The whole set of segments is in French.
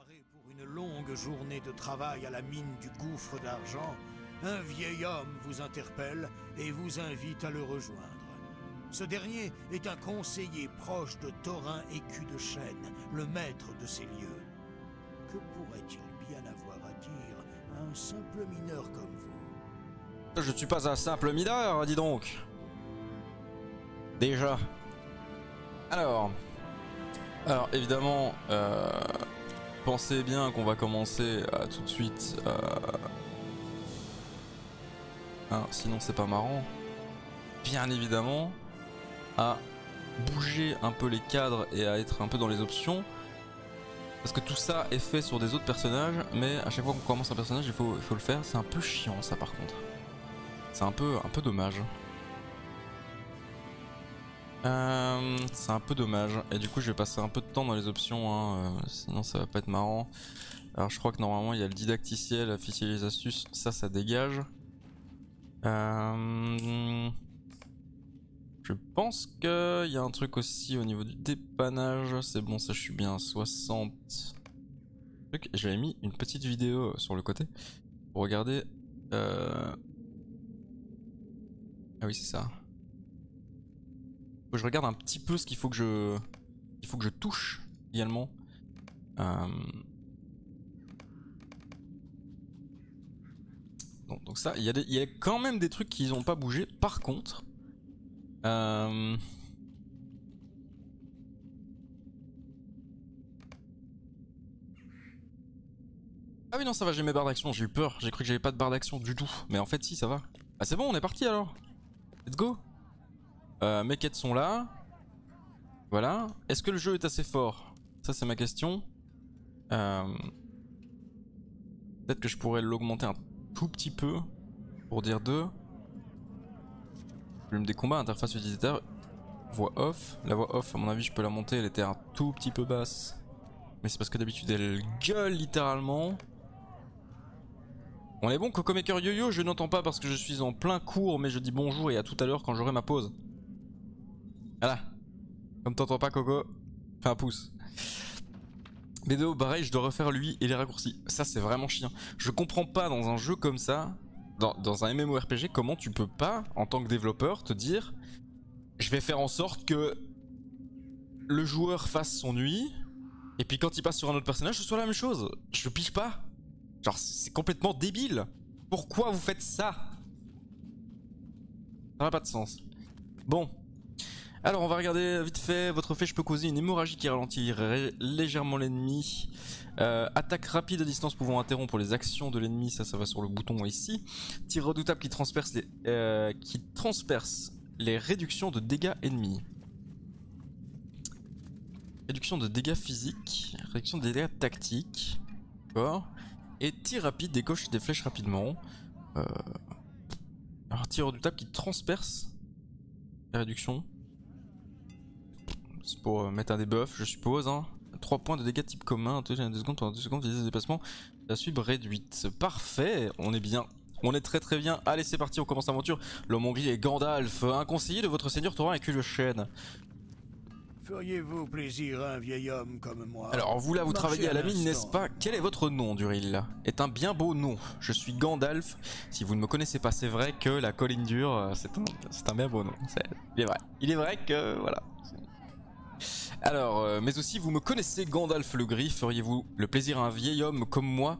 Préparé pour une longue journée de travail à la mine du gouffre d'argent, un vieil homme vous interpelle et vous invite à le rejoindre. Ce dernier est un conseiller proche de Thorin Écu de Chêne, le maître de ces lieux. Que pourrait-il bien avoir à dire à un simple mineur comme vous? Je ne suis pas un simple mineur, dis donc. Déjà. Alors évidemment, pensez bien qu'on va commencer tout de suite. Sinon c'est pas marrant. Bien évidemment, à bouger un peu les cadres et à être un peu dans les options. Parce que tout ça est fait sur des autres personnages, mais à chaque fois qu'on commence un personnage, il faut le faire. C'est un peu chiant ça par contre. C'est un peu dommage. C'est un peu dommage. Et du coup je vais passer un peu de temps dans les options, hein, sinon ça va pas être marrant. Alors je crois que normalement il y a le didacticiel, officier les astuces, ça dégage. Je pense qu'il y a un truc aussi au niveau du dépannage. C'est bon, ça je suis bien à 60. J'avais mis une petite vidéo sur le côté pour regarder. Ah oui c'est ça. Faut que je regarde un petit peu ce qu'il faut que je touche également. Donc ça, il y a quand même des trucs qui n'ont pas bougé. Par contre, ah oui non ça va, j'ai mes barres d'action. J'ai eu peur, j'ai cru que j'avais pas de barre d'action du tout. Mais en fait si, ça va. Ah c'est bon, on est parti alors. Let's go. Mes quêtes sont là. Voilà. Est-ce que le jeu est assez fort? Ça c'est ma question. Peut-être que je pourrais l'augmenter un tout petit peu. Pour dire 2. Volume des combats, interface utilisateur. Voix off. La voix off à mon avis je peux la monter, elle était un tout petit peu basse. Mais c'est parce que d'habitude elle gueule littéralement. On est bon, Cocomaker Yo-Yo, je n'entends pas parce que je suis en plein cours, mais je dis bonjour et à tout à l'heure quand j'aurai ma pause. Voilà. Comme t'entends pas Coco, fais un pouce. BDO, pareil, je dois refaire lui et les raccourcis. Ça c'est vraiment chiant. Je comprends pas dans un jeu comme ça, dans un MMORPG, comment tu peux pas, en tant que développeur, te dire je vais faire en sorte que le joueur fasse son UI, et puis quand il passe sur un autre personnage, ce soit la même chose. Je pige pas. Genre c'est complètement débile. Pourquoi vous faites ça? Ça n'a pas de sens. Bon. Alors on va regarder vite fait. Votre flèche peut causer une hémorragie qui ralentit légèrement l'ennemi. Attaque rapide à distance pouvant interrompre les actions de l'ennemi. Ça va sur le bouton ici. Tir redoutable qui transperce les réductions de dégâts ennemis. Réduction de dégâts physiques. Réduction de dégâts tactiques. D'accord. Et tir rapide décoche des flèches rapidement. Alors tir redoutable qui transperce la réduction. C'est pour mettre un debuff je suppose, hein. 3 points de dégâts type commun, 2 secondes pendant 2 secondes, vitesse de déplacement, la cible réduite. Parfait, on est bien. On est très bien. Allez c'est parti, on commence l'aventure. L'homme gris est Gandalf, un conseiller de votre seigneur Thorin Écu de Chêne. Feriez-vous plaisir à un vieil homme comme moi? Alors vous là, vous travaillez à la mine, n'est-ce pas? Quel est votre nom, Duril? Est un bien beau nom. Je suis Gandalf. Si vous ne me connaissez pas, c'est vrai que la colline dure, c'est un bien beau nom. Il est vrai. Il est vrai que voilà. Alors, mais aussi vous me connaissez, Gandalf le Gris. Feriez-vous le plaisir à un vieil homme comme moi?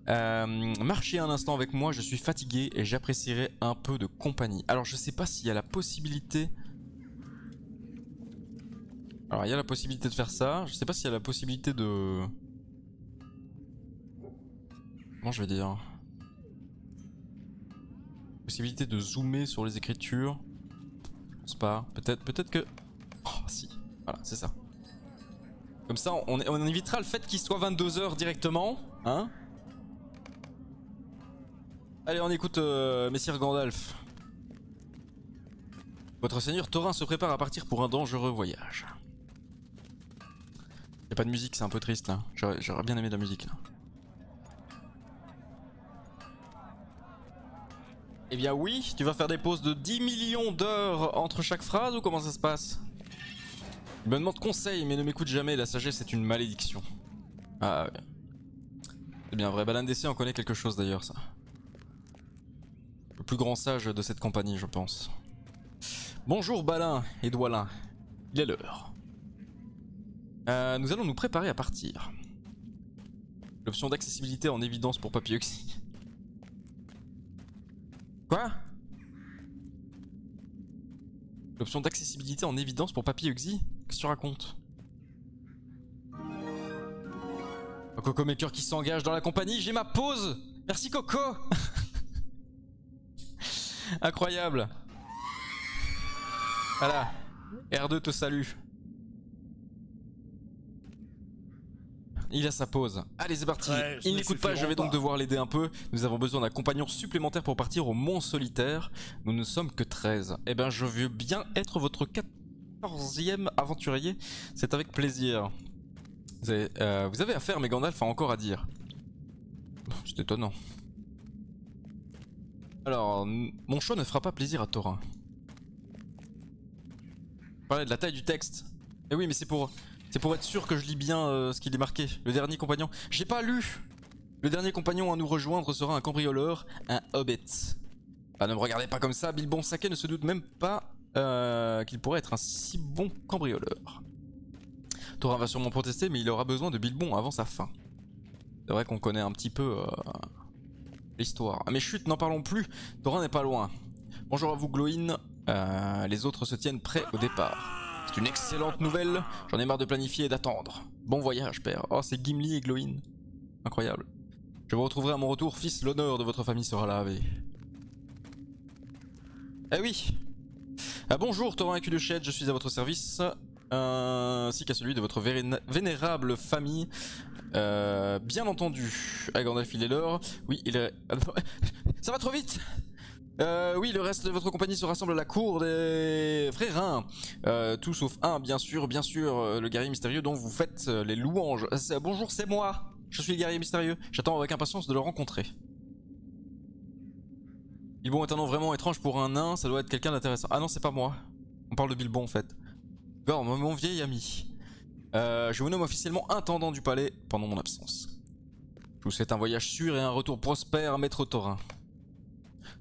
Marchez un instant avec moi. Je suis fatigué et j'apprécierais un peu de compagnie. Alors je sais pas s'il y a la possibilité. Alors il y a la possibilité de faire ça, je sais pas s'il y a la possibilité de... Comment je vais dire? Possibilité de zoomer sur les écritures. Je pense pas, peut-être que... Oh si, voilà c'est ça. Comme ça on évitera le fait qu'il soit 22 h directement, hein. Allez on écoute Messire Gandalf. Votre seigneur Thorin se prépare à partir pour un dangereux voyage. Y'a pas de musique, c'est un peu triste là. J'aurais bien aimé de la musique là. Eh bien oui, tu vas faire des pauses de 10 millions d'heures entre chaque phrase ou comment ça se passe? Il me demande conseil mais ne m'écoute jamais, la sagesse est une malédiction. Ah ouais. C'est bien vrai, Balan d'essai en connaît quelque chose d'ailleurs ça. Le plus grand sage de cette compagnie je pense. Bonjour Balin et Doualin, il est l'heure. Nous allons nous préparer à partir. L'option d'accessibilité en évidence pour Papy Uxie. Quoi? L'option d'accessibilité en évidence pour Papy Uxie? Qu'est-ce que tu racontes? Coco Maker qui s'engage dans la compagnie, j'ai ma pause. Merci Coco. Incroyable. Voilà, R2 te salue. Il a sa pause. Allez c'est parti. Il n'écoute pas, je vais donc devoir l'aider un peu. Nous avons besoin d'un compagnon supplémentaire pour partir au Mont Solitaire. Nous ne sommes que 13. Eh ben je veux bien être votre 14e aventurier. C'est avec plaisir. Vous avez affaire, mais Gandalf a encore à dire. C'est étonnant. Alors, mon choix ne fera pas plaisir à Thorin. Voilà de la taille du texte. Eh oui, mais c'est pour être sûr que je lis bien ce qu'il est marqué. Le dernier compagnon. J'ai pas lu. Le dernier compagnon à nous rejoindre sera un cambrioleur, un hobbit. Ah, ne me regardez pas comme ça. Bilbon Saquet ne se doute même pas qu'il pourrait être un si bon cambrioleur. Thorin va sûrement protester, mais il aura besoin de Bilbon avant sa fin. C'est vrai qu'on connaît un petit peu l'histoire. Ah mais chut, n'en parlons plus. Thorin n'est pas loin. Bonjour à vous, Glowin. Les autres se tiennent prêts au départ. C'est une excellente nouvelle. J'en ai marre de planifier et d'attendre. Bon voyage, père. Oh, c'est Gimli et Glowin. Incroyable. Je vous retrouverai à mon retour, fils. L'honneur de votre famille sera lavé. Eh oui. Bonjour, Thorin et Cul-de-Chède, je suis à votre service. Ainsi qu'à celui de votre vénérable famille. Bien entendu. Gandalf, il est l'heure. Oui, il est... Ça va trop vite. Oui, le reste de votre compagnie se rassemble à la cour des frérins. Tout sauf un, bien sûr, le guerrier mystérieux dont vous faites les louanges. Bonjour, c'est moi. Je suis le guerrier mystérieux. J'attends avec impatience de le rencontrer. Bilbon est un nom vraiment étrange pour un nain, ça doit être quelqu'un d'intéressant. Ah non, c'est pas moi. On parle de Bilbon en fait. Gorm, mon vieil ami. Je vous nomme officiellement intendant du palais pendant mon absence. Je vous souhaite un voyage sûr et un retour prospère, maître Thorin.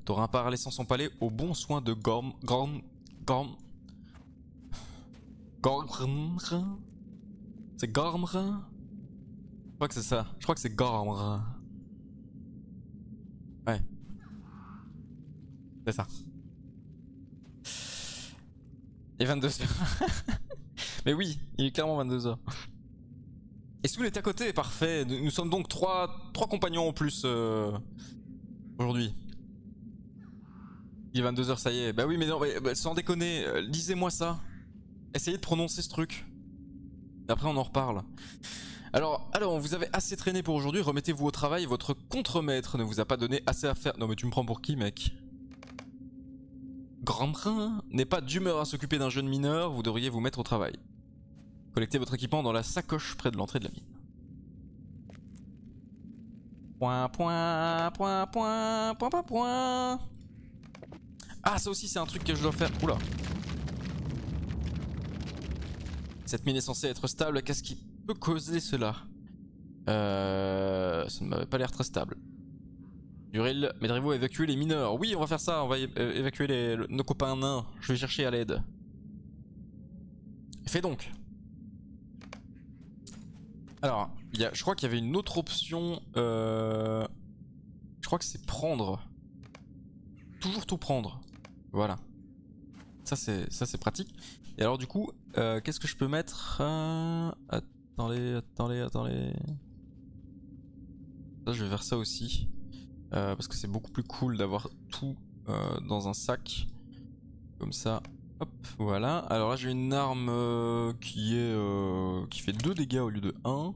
Thorin part laissant son palais au bon soin de Gorm. C'est Gormr. Je crois que c'est ça. Je crois que c'est Gormr. Ouais. C'est ça. Et 22h. Mais oui, il est clairement 22h. Et Soul est à côté, parfait. Nous sommes donc trois compagnons en plus aujourd'hui. Il est 22h, ça y est. Bah oui, mais non, sans déconner, lisez-moi ça. Essayez de prononcer ce truc. Et après, on en reparle. Alors, vous avez assez traîné pour aujourd'hui. Remettez-vous au travail. Votre contremaître ne vous a pas donné assez à faire. Non, mais tu me prends pour qui, mec? Grandrin n'est pas d'humeur à s'occuper d'un jeune mineur. Vous devriez vous mettre au travail. Collectez votre équipement dans la sacoche près de l'entrée de la mine. Point. Ah, ça aussi c'est un truc que je dois faire. Oula. Cette mine est censée être stable. Qu'est-ce qui peut causer cela? Ça ne m'avait pas l'air très stable. Duril, m'aiderez-vous à évacuer les mineurs? Oui, on va faire ça. On va évacuer nos copains nains. Je vais chercher à l'aide. Fais donc. Alors, je crois qu'il y avait une autre option. Je crois que c'est prendre. Toujours tout prendre. Voilà. Ça c'est pratique. Et alors du coup, qu'est-ce que je peux mettre? Attendez. Ça, je vais faire ça aussi. Parce que c'est beaucoup plus cool d'avoir tout dans un sac. Comme ça. Hop, voilà. Alors là j'ai une arme qui fait 2 dégâts au lieu de 1.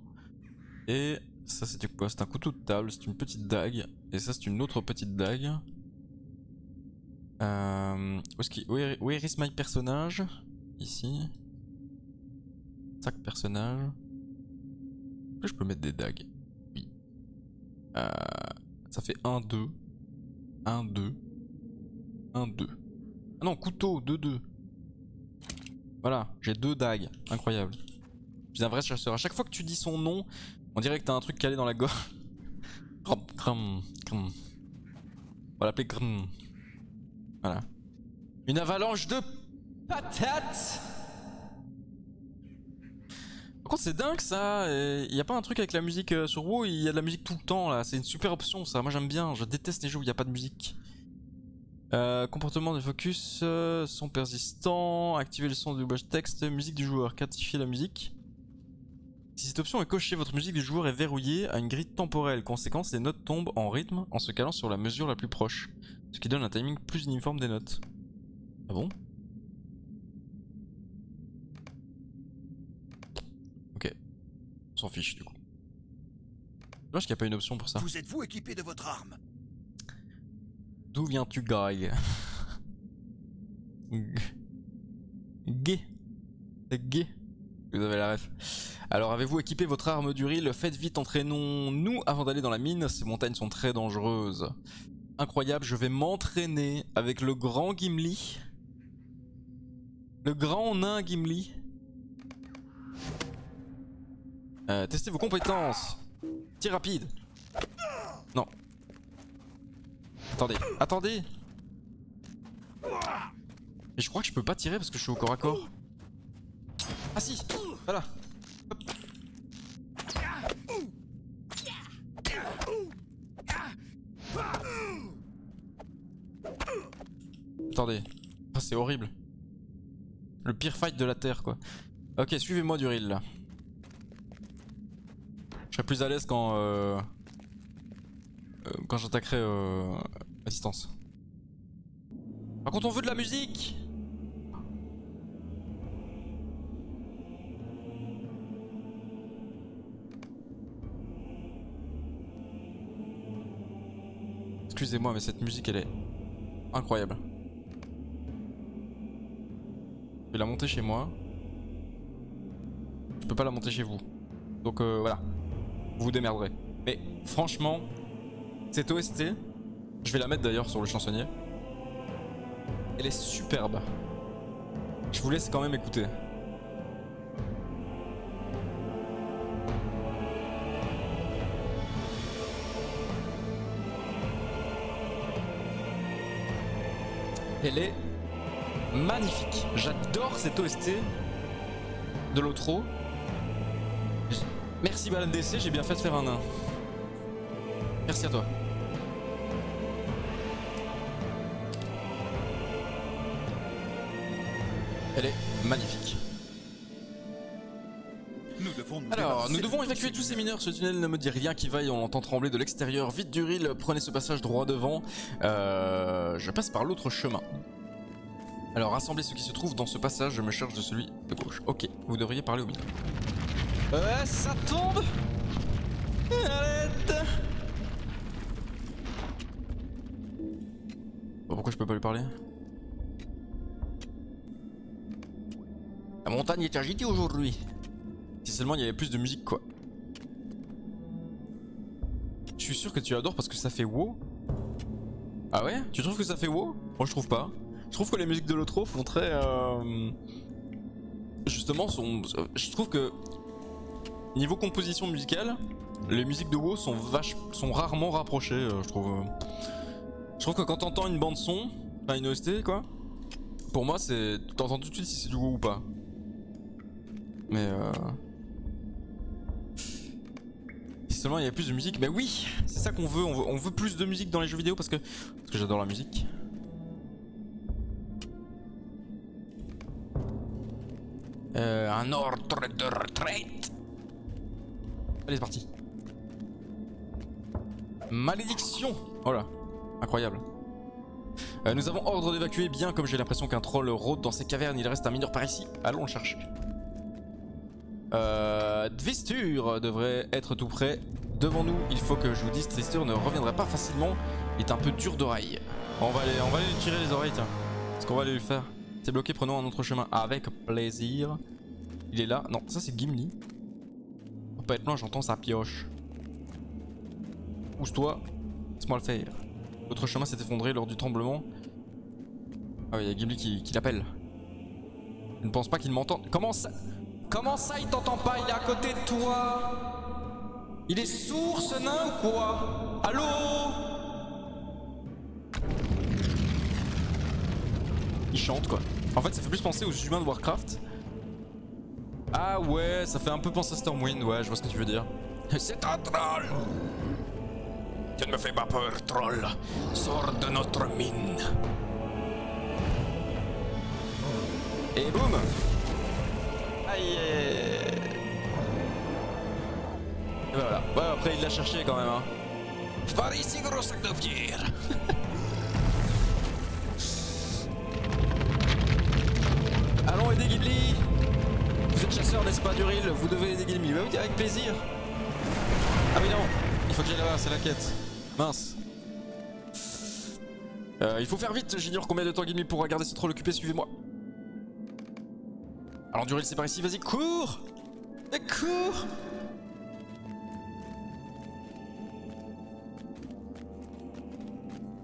Et ça c'était quoi? C'est un couteau de table, c'est une petite dague. Et ça c'est une autre petite dague. Where is my personnage? Ici. Sac personnage. Est-ce que je peux mettre des dagues? Oui. Ça fait 1, 2. 1, 2. 1, 2. Ah non, couteau, 2, 2. Voilà, j'ai 2 dagues. Incroyable. Je suis un vrai chasseur. À chaque fois que tu dis son nom, on dirait que t'as un truc calé dans la gorge. Crum. On va l'appeler Crum. Voilà. Une avalanche de patates. Par contre c'est dingue ça, il y a pas un truc avec la musique sur WoW, il y a de la musique tout le temps là, c'est une super option ça, moi j'aime bien, je déteste les jeux où il n'y a pas de musique. Comportement de focus, son persistant, activer le son du doublage texte, musique du joueur, quantifier la musique. Si cette option est cochée, votre musique du joueur est verrouillée à une grille temporelle, conséquence les notes tombent en rythme en se calant sur la mesure la plus proche, ce qui donne un timing plus uniforme des notes. Ah bon? Ok, on s'en fiche du coup. Dommage qu'il n'y a pas une option pour ça. Vous êtes-vous équipé de votre arme? D'où viens-tu, Guy? Gay. C'est gay. Vous avez la ref. Alors, avez-vous équipé votre arme du riz? Faites vite, entraînons-nous avant d'aller dans la mine. Ces montagnes sont très dangereuses. Incroyable, je vais m'entraîner avec le grand Gimli. Le grand nain Gimli. Testez vos compétences. Tir rapide. Non. Attendez. Mais je crois que je peux pas tirer parce que je suis au corps à corps. Ah si, voilà. Hop. Attendez. Ah, c'est horrible. Le pire fight de la terre quoi. Ok, suivez-moi du reel là. Je serai plus à l'aise quand j'attaquerai à distance. Par contre on veut de la musique. Excusez-moi mais cette musique elle est incroyable. Je vais la monter chez moi. Je peux pas la monter chez vous. Donc voilà. Vous vous démerderez. Mais franchement, cette OST, je vais la mettre d'ailleurs sur le chansonnier. Elle est superbe. Je vous laisse quand même écouter. Elle est magnifique. J'adore cette OST de l'outro. Merci Balan DC, j'ai bien fait de faire un nain. Merci à toi. Elle est magnifique. Alors, nous devons évacuer tous ces mineurs. Ce tunnel ne me dit rien qui vaille, on l'entend trembler de l'extérieur. Vite du reel, prenez ce passage droit devant. Je passe par l'autre chemin. Alors, rassemblez ce qui se trouve dans ce passage, je me charge de celui de gauche. Ok, vous devriez parler au milieu. Ça tombe. Arrête. Bon, pourquoi je peux pas lui parler? La montagne est agitée aujourd'hui. Si seulement il y avait plus de musique quoi. Je suis sûr que tu adores parce que ça fait wow. Ah ouais? Tu trouves que ça fait wow? Moi je trouve pas. Je trouve que les musiques de l'outro font très justement je trouve que niveau composition musicale, les musiques de WoW sont rarement rapprochées, je trouve. Je trouve que quand t'entends une bande son, enfin une OST quoi, pour moi c'est, t'entends tout de suite si c'est du WoW ou pas. Mais si seulement il y avait plus de musique, mais oui, c'est ça qu'on veut, on veut plus de musique dans les jeux vidéo parce que j'adore la musique. Un ordre de retraite. Allez, c'est parti. Malédiction. Voilà, incroyable. Nous avons ordre d'évacuer, bien comme j'ai l'impression qu'un troll rôde dans ces cavernes, il reste un mineur par ici. Allons le chercher. Dvistur devrait être tout près. Devant nous, il faut que je vous dise, Dvistur ne reviendra pas facilement. Il est un peu dur d'oreille. On va aller lui tirer les oreilles, tiens. Est-ce qu'on va aller lui faire? C'est bloqué, prenons un autre chemin. Avec plaisir. Il est là. Non, ça c'est Gimli. Faut pas être loin, j'entends sa pioche. Pousse-toi. Laisse-moi le faire. L'autre chemin s'est effondré lors du tremblement. Ah oui, il y a Gimli qui l'appelle. Je ne pense pas qu'il m'entende. Comment ça il t'entend pas? Il est à côté de toi. Il est sourd ce nain ou quoi? Allô? Il chante quoi. En fait ça fait plus penser aux humains de Warcraft. Ah ouais, ça fait un peu penser à Stormwind, ouais, je vois ce que tu veux dire. C'est un troll! Tu ne me fais pas peur, troll. Sors de notre mine. Et boum! Aïe! Et voilà. Ouais, après il l'a cherché quand même. Hein. Par ici, gros sac de pierre! Allons aider Gimli! Vous êtes chasseur, n'est-ce pas, Duril? Vous devez aider Gimli. Bah oui, avec plaisir. Ah oui, non, il faut que j'aille là-bas, c'est la quête. Mince. Il faut faire vite, j'ignore combien de temps Gimli pourra garder ce troll occupé, suivez-moi. Alors Duril, c'est par ici, vas-y, cours! Et cours!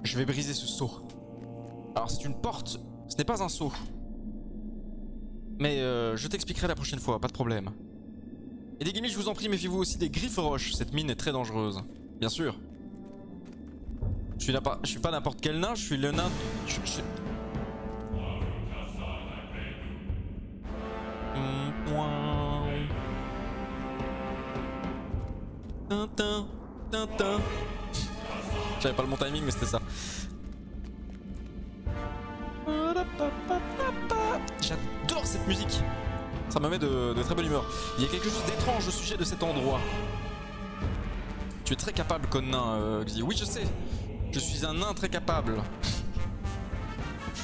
Je vais briser ce seau. Alors c'est une porte, ce n'est pas un seau. Mais je t'expliquerai la prochaine fois, pas de problème. Et des Gimli, je vous en prie, méfiez-vous aussi des griffes roches, cette mine est très dangereuse. Bien sûr. Je suis pas n'importe quel nain, je suis le nain... Tintin, Tintin. J'avais pas le bon timing mais c'était ça. J'adore cette musique. Ça me met de très bonne humeur. Il y a quelque chose d'étrange au sujet de cet endroit. Tu es très capable comme nain, Xi. Oui je sais. Je suis un nain très capable.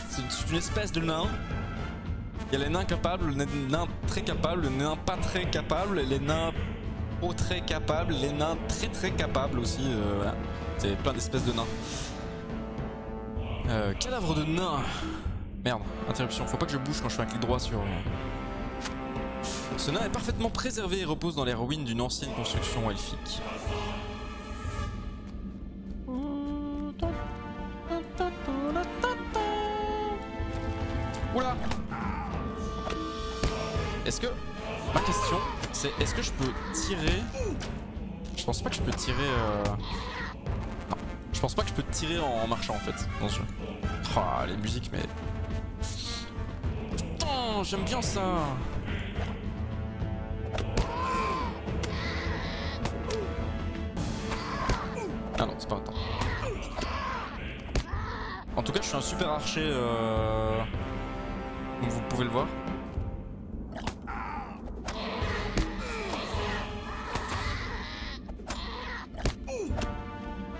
C'est une espèce de nain. Il y a les nains capables, les nains très capables, les nains pas très capables, les nains pas très capables, les nains très capables aussi. Voilà. C'est plein d'espèces de nains. Cadavre de nain. Merde, interruption. Faut pas que je bouge quand je fais un clic droit sur... Ce nain est parfaitement préservé et repose dans les ruines d'une ancienne construction elfique. Oula! Est-ce que... Ma question, c'est est-ce que je peux tirer... Je pense pas que je peux tirer... Non, je pense pas que je peux tirer en marchant en fait dans ce jeu. Oh, les musiques mais... Putain, j'aime bien ça. Ah non, c'est pas un temps. En tout cas, je suis un super archer, comme vous pouvez le voir.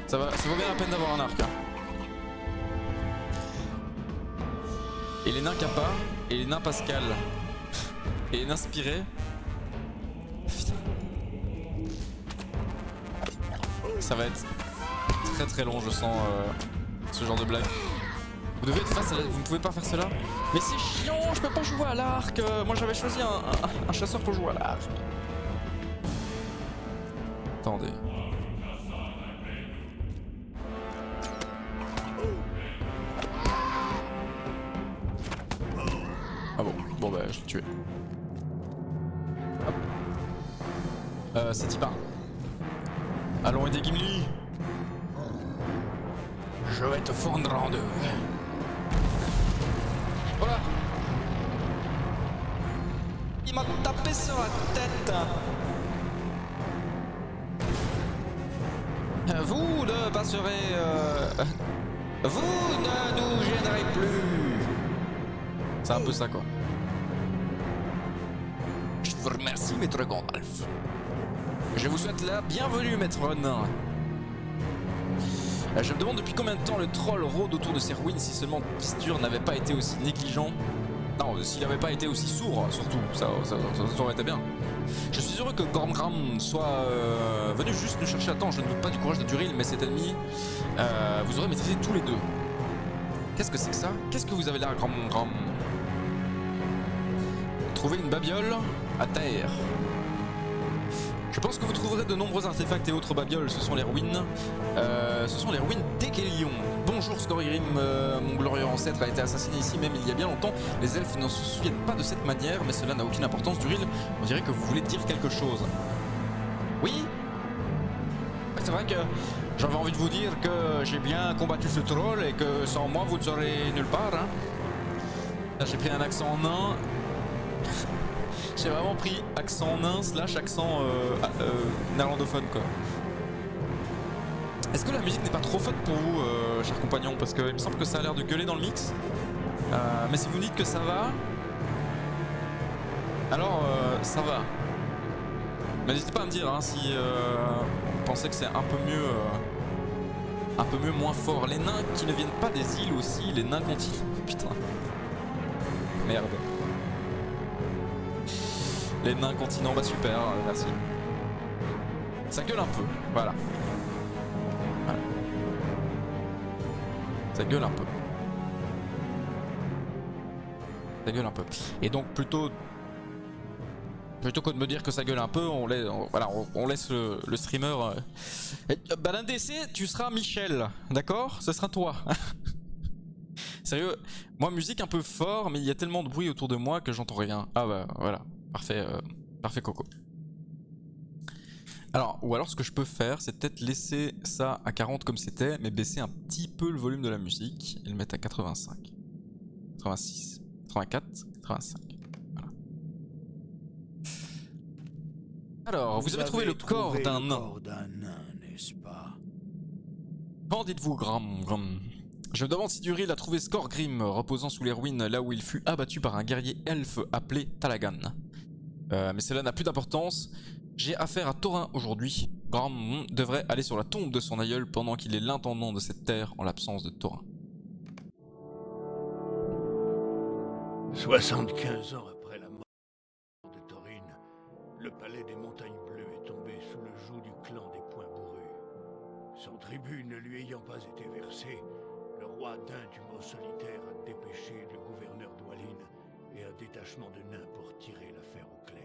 Ça vaut bien la peine d'avoir un arc. Hein. Et les nains Kappa, et les nains Pascal, et les nains Spiré. Ça va être très long, je sens ce genre de blague. Vous devez être face à la... Vous ne pouvez pas faire cela. Mais c'est chiant, je peux pas jouer à l'arc. Moi j'avais choisi un chasseur pour jouer à l'arc. Attendez. Ah bon bah je l'ai tué. C'est Tipa. Allons aider Gimli. Je vais te fondre en deux. Voilà. Il m'a tapé sur la tête. Vous ne passerez... Vous ne nous gênerez plus. C'est un peu ça quoi. Je vous remercie maître Gandalf. Je vous souhaite la bienvenue maître nain. Je me demande depuis combien de temps le troll rôde autour de ces ruines si seulement Twistur n'avait pas été aussi négligent. Non, s'il n'avait pas été aussi sourd surtout, ça aurait été bien. Je suis heureux que Gormgram soit venu juste nous chercher à temps. Je ne doute pas du courage de Duril, mais cet ennemi, vous aurez maîtrisé tous les deux. Qu'est-ce que c'est que ça? Qu'est-ce que vous avez là, Gormgram? Trouver une babiole à terre. Je pense que vous trouverez de nombreux artefacts et autres babioles. Ce sont les ruines. Ce sont les ruines d'Ekelion. Bonjour Scoryrim, mon glorieux ancêtre a été assassiné ici même il y a bien longtemps. Les elfes ne se souviennent pas de cette manière, mais cela n'a aucune importance. Duril, on dirait que vous voulez dire quelque chose. Oui? c'est vrai que j'avais envie de vous dire que j'ai bien combattu ce troll et que sans moi vous ne serez nulle part. Hein. Là j'ai pris un accent nain. J'ai vraiment pris accent nain / accent néerlandophone quoi. Est-ce que la musique n'est pas trop fun pour vous, chers compagnons? Parce qu'il me semble que ça a l'air de gueuler dans le mix. Mais si vous me dites que ça va, alors ça va. Mais n'hésitez pas à me dire hein, si vous pensez que c'est un peu mieux, moins fort. Les nains qui ne viennent pas des îles aussi, les nains continents. Putain. Merde. Les nains continents, bah super, merci. Ça gueule un peu, voilà. Ça gueule un peu. Ça gueule un peu. Et donc plutôt que de me dire que ça gueule un peu, on laisse le streamer. Bah l'indécé, tu seras Michel, d'accord? Ce sera toi. Sérieux, moi musique un peu fort, mais il y a tellement de bruit autour de moi que j'entends rien. Ah bah voilà, parfait, parfait Coco. Alors, ou alors ce que je peux faire, c'est peut-être laisser ça à 40 comme c'était, mais baisser un petit peu le volume de la musique et le mettre à 85, 86, 84, 85. Voilà. Alors, vous avez trouvé le corps d'un nain, n'est-ce pas? Qu'en dites-vous, Gram? Je me demande si Duril a trouvé Skorgrim reposant sous les ruines là où il fut abattu par un guerrier elfe appelé Talagan. Mais cela n'a plus d'importance. J'ai affaire à Thorin aujourd'hui. Gram devrait aller sur la tombe de son aïeul pendant qu'il est l'intendant de cette terre en l'absence de Thorin. 75 ans après la mort de Thorin, le palais des Montagnes Bleues est tombé sous le joug du clan des Points Bourrus. Son tribut ne lui ayant pas été versé, le roi Dain du mot solitaire a dépêché le gouverneur Dwalin et un détachement de nains pour tirer l'affaire au clair.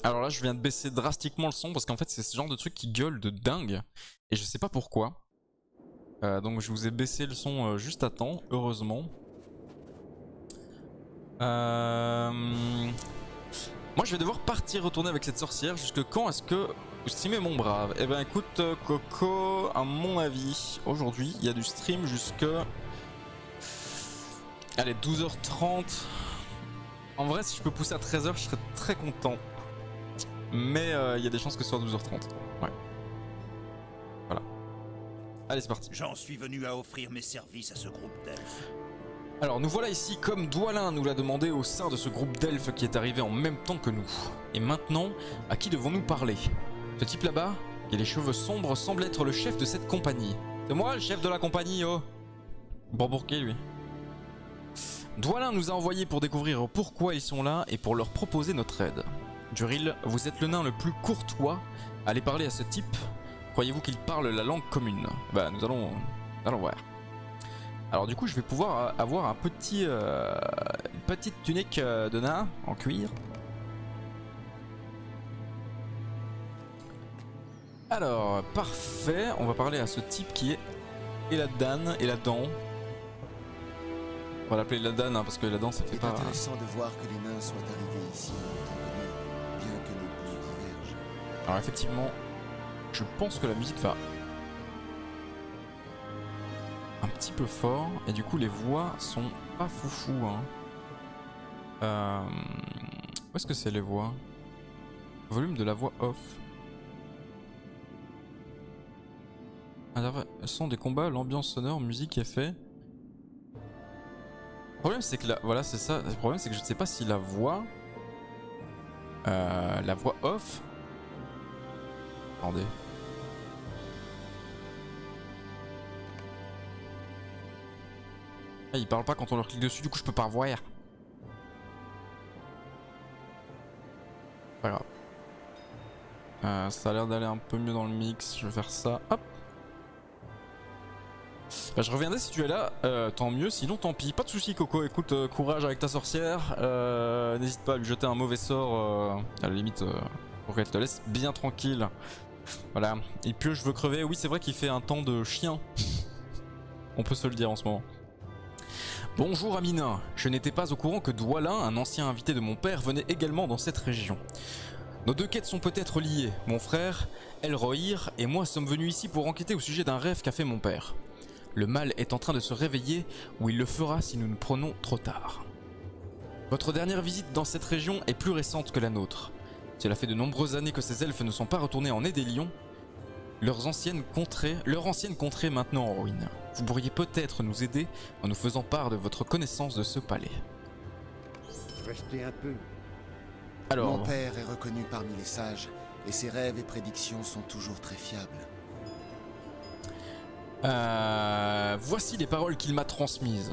Alors là je viens de baisser drastiquement le son parce qu'en fait c'est ce genre de truc qui gueule de dingue et je sais pas pourquoi. Donc je vous ai baissé le son juste à temps, heureusement. Moi je vais devoir partir retourner avec cette sorcière. Jusque quand est-ce que vous streamez mon brave? Eh ben écoute Coco, à mon avis, aujourd'hui il y a du stream jusque... Allez 12h30. En vrai si je peux pousser à 13h je serais très content. Mais il y a des chances que ce soit 12h30. Ouais. Voilà. Allez c'est parti. J'en suis venu à offrir mes services à ce groupe d'elfes. Alors nous voilà ici comme Dwalin nous l'a demandé au sein de ce groupe d'elfes qui est arrivé en même temps que nous. Et maintenant, à qui devons-nous parler? Ce type là-bas, qui a les cheveux sombres, semble être le chef de cette compagnie. C'est moi le chef de la compagnie, oh. Bon pour qui lui? Dwalin nous a envoyés pour découvrir pourquoi ils sont là et pour leur proposer notre aide. Duril, vous êtes le nain le plus courtois. Allez parler à ce type. Croyez-vous qu'il parle la langue commune? Bah nous allons voir. Alors du coup je vais pouvoir avoir un petit, une petite tunique de nain en cuir. Alors parfait, on va parler à ce type qui est Eladan. On va l'appeler Eladan hein, parce que Eladan ça fait pas... C'est intéressant de voir que les nains soient arrivés ici en tant que nous, bien que nos goûts divergent. Alors effectivement, je pense que la musique va un petit peu fort et du coup les voix sont pas foufou hein. Où est-ce que c'est les voix? Volume de la voix off. Son des combats, l'ambiance sonore, musique, effet. Le problème c'est que là, voilà c'est ça. Le problème c'est que je ne sais pas si la voix off. Attendez. Ah, ils parlent pas quand on leur clique dessus, du coup je peux pas voir. Pas grave. Ça a l'air d'aller un peu mieux dans le mix, je vais faire ça. Hop. Bah, je reviendrai si tu es là, tant mieux, sinon tant pis. Pas de soucis Coco, écoute, courage avec ta sorcière. N'hésite pas à lui jeter un mauvais sort, à la limite, pour qu'elle te laisse bien tranquille. Voilà. Et puis je veux crever, oui c'est vrai qu'il fait un temps de chien. On peut se le dire en ce moment. Bonjour Amina, je n'étais pas au courant que Dwalin, un ancien invité de mon père, venait également dans cette région. Nos deux quêtes sont peut-être liées. Mon frère, Elrohir, et moi sommes venus ici pour enquêter au sujet d'un rêve qu'a fait mon père. Le mal est en train de se réveiller, ou il le fera si nous nous prenons trop tard. Votre dernière visite dans cette région est plus récente que la nôtre. Cela fait de nombreuses années que ces elfes ne sont pas retournés en Édélion, leur ancienne contrée maintenant en ruine. Vous pourriez peut-être nous aider en nous faisant part de votre connaissance de ce palais. Restez un peu. Alors, Mon père est reconnu parmi les sages, et ses rêves et prédictions sont toujours très fiables. voici les paroles qu'il m'a transmises.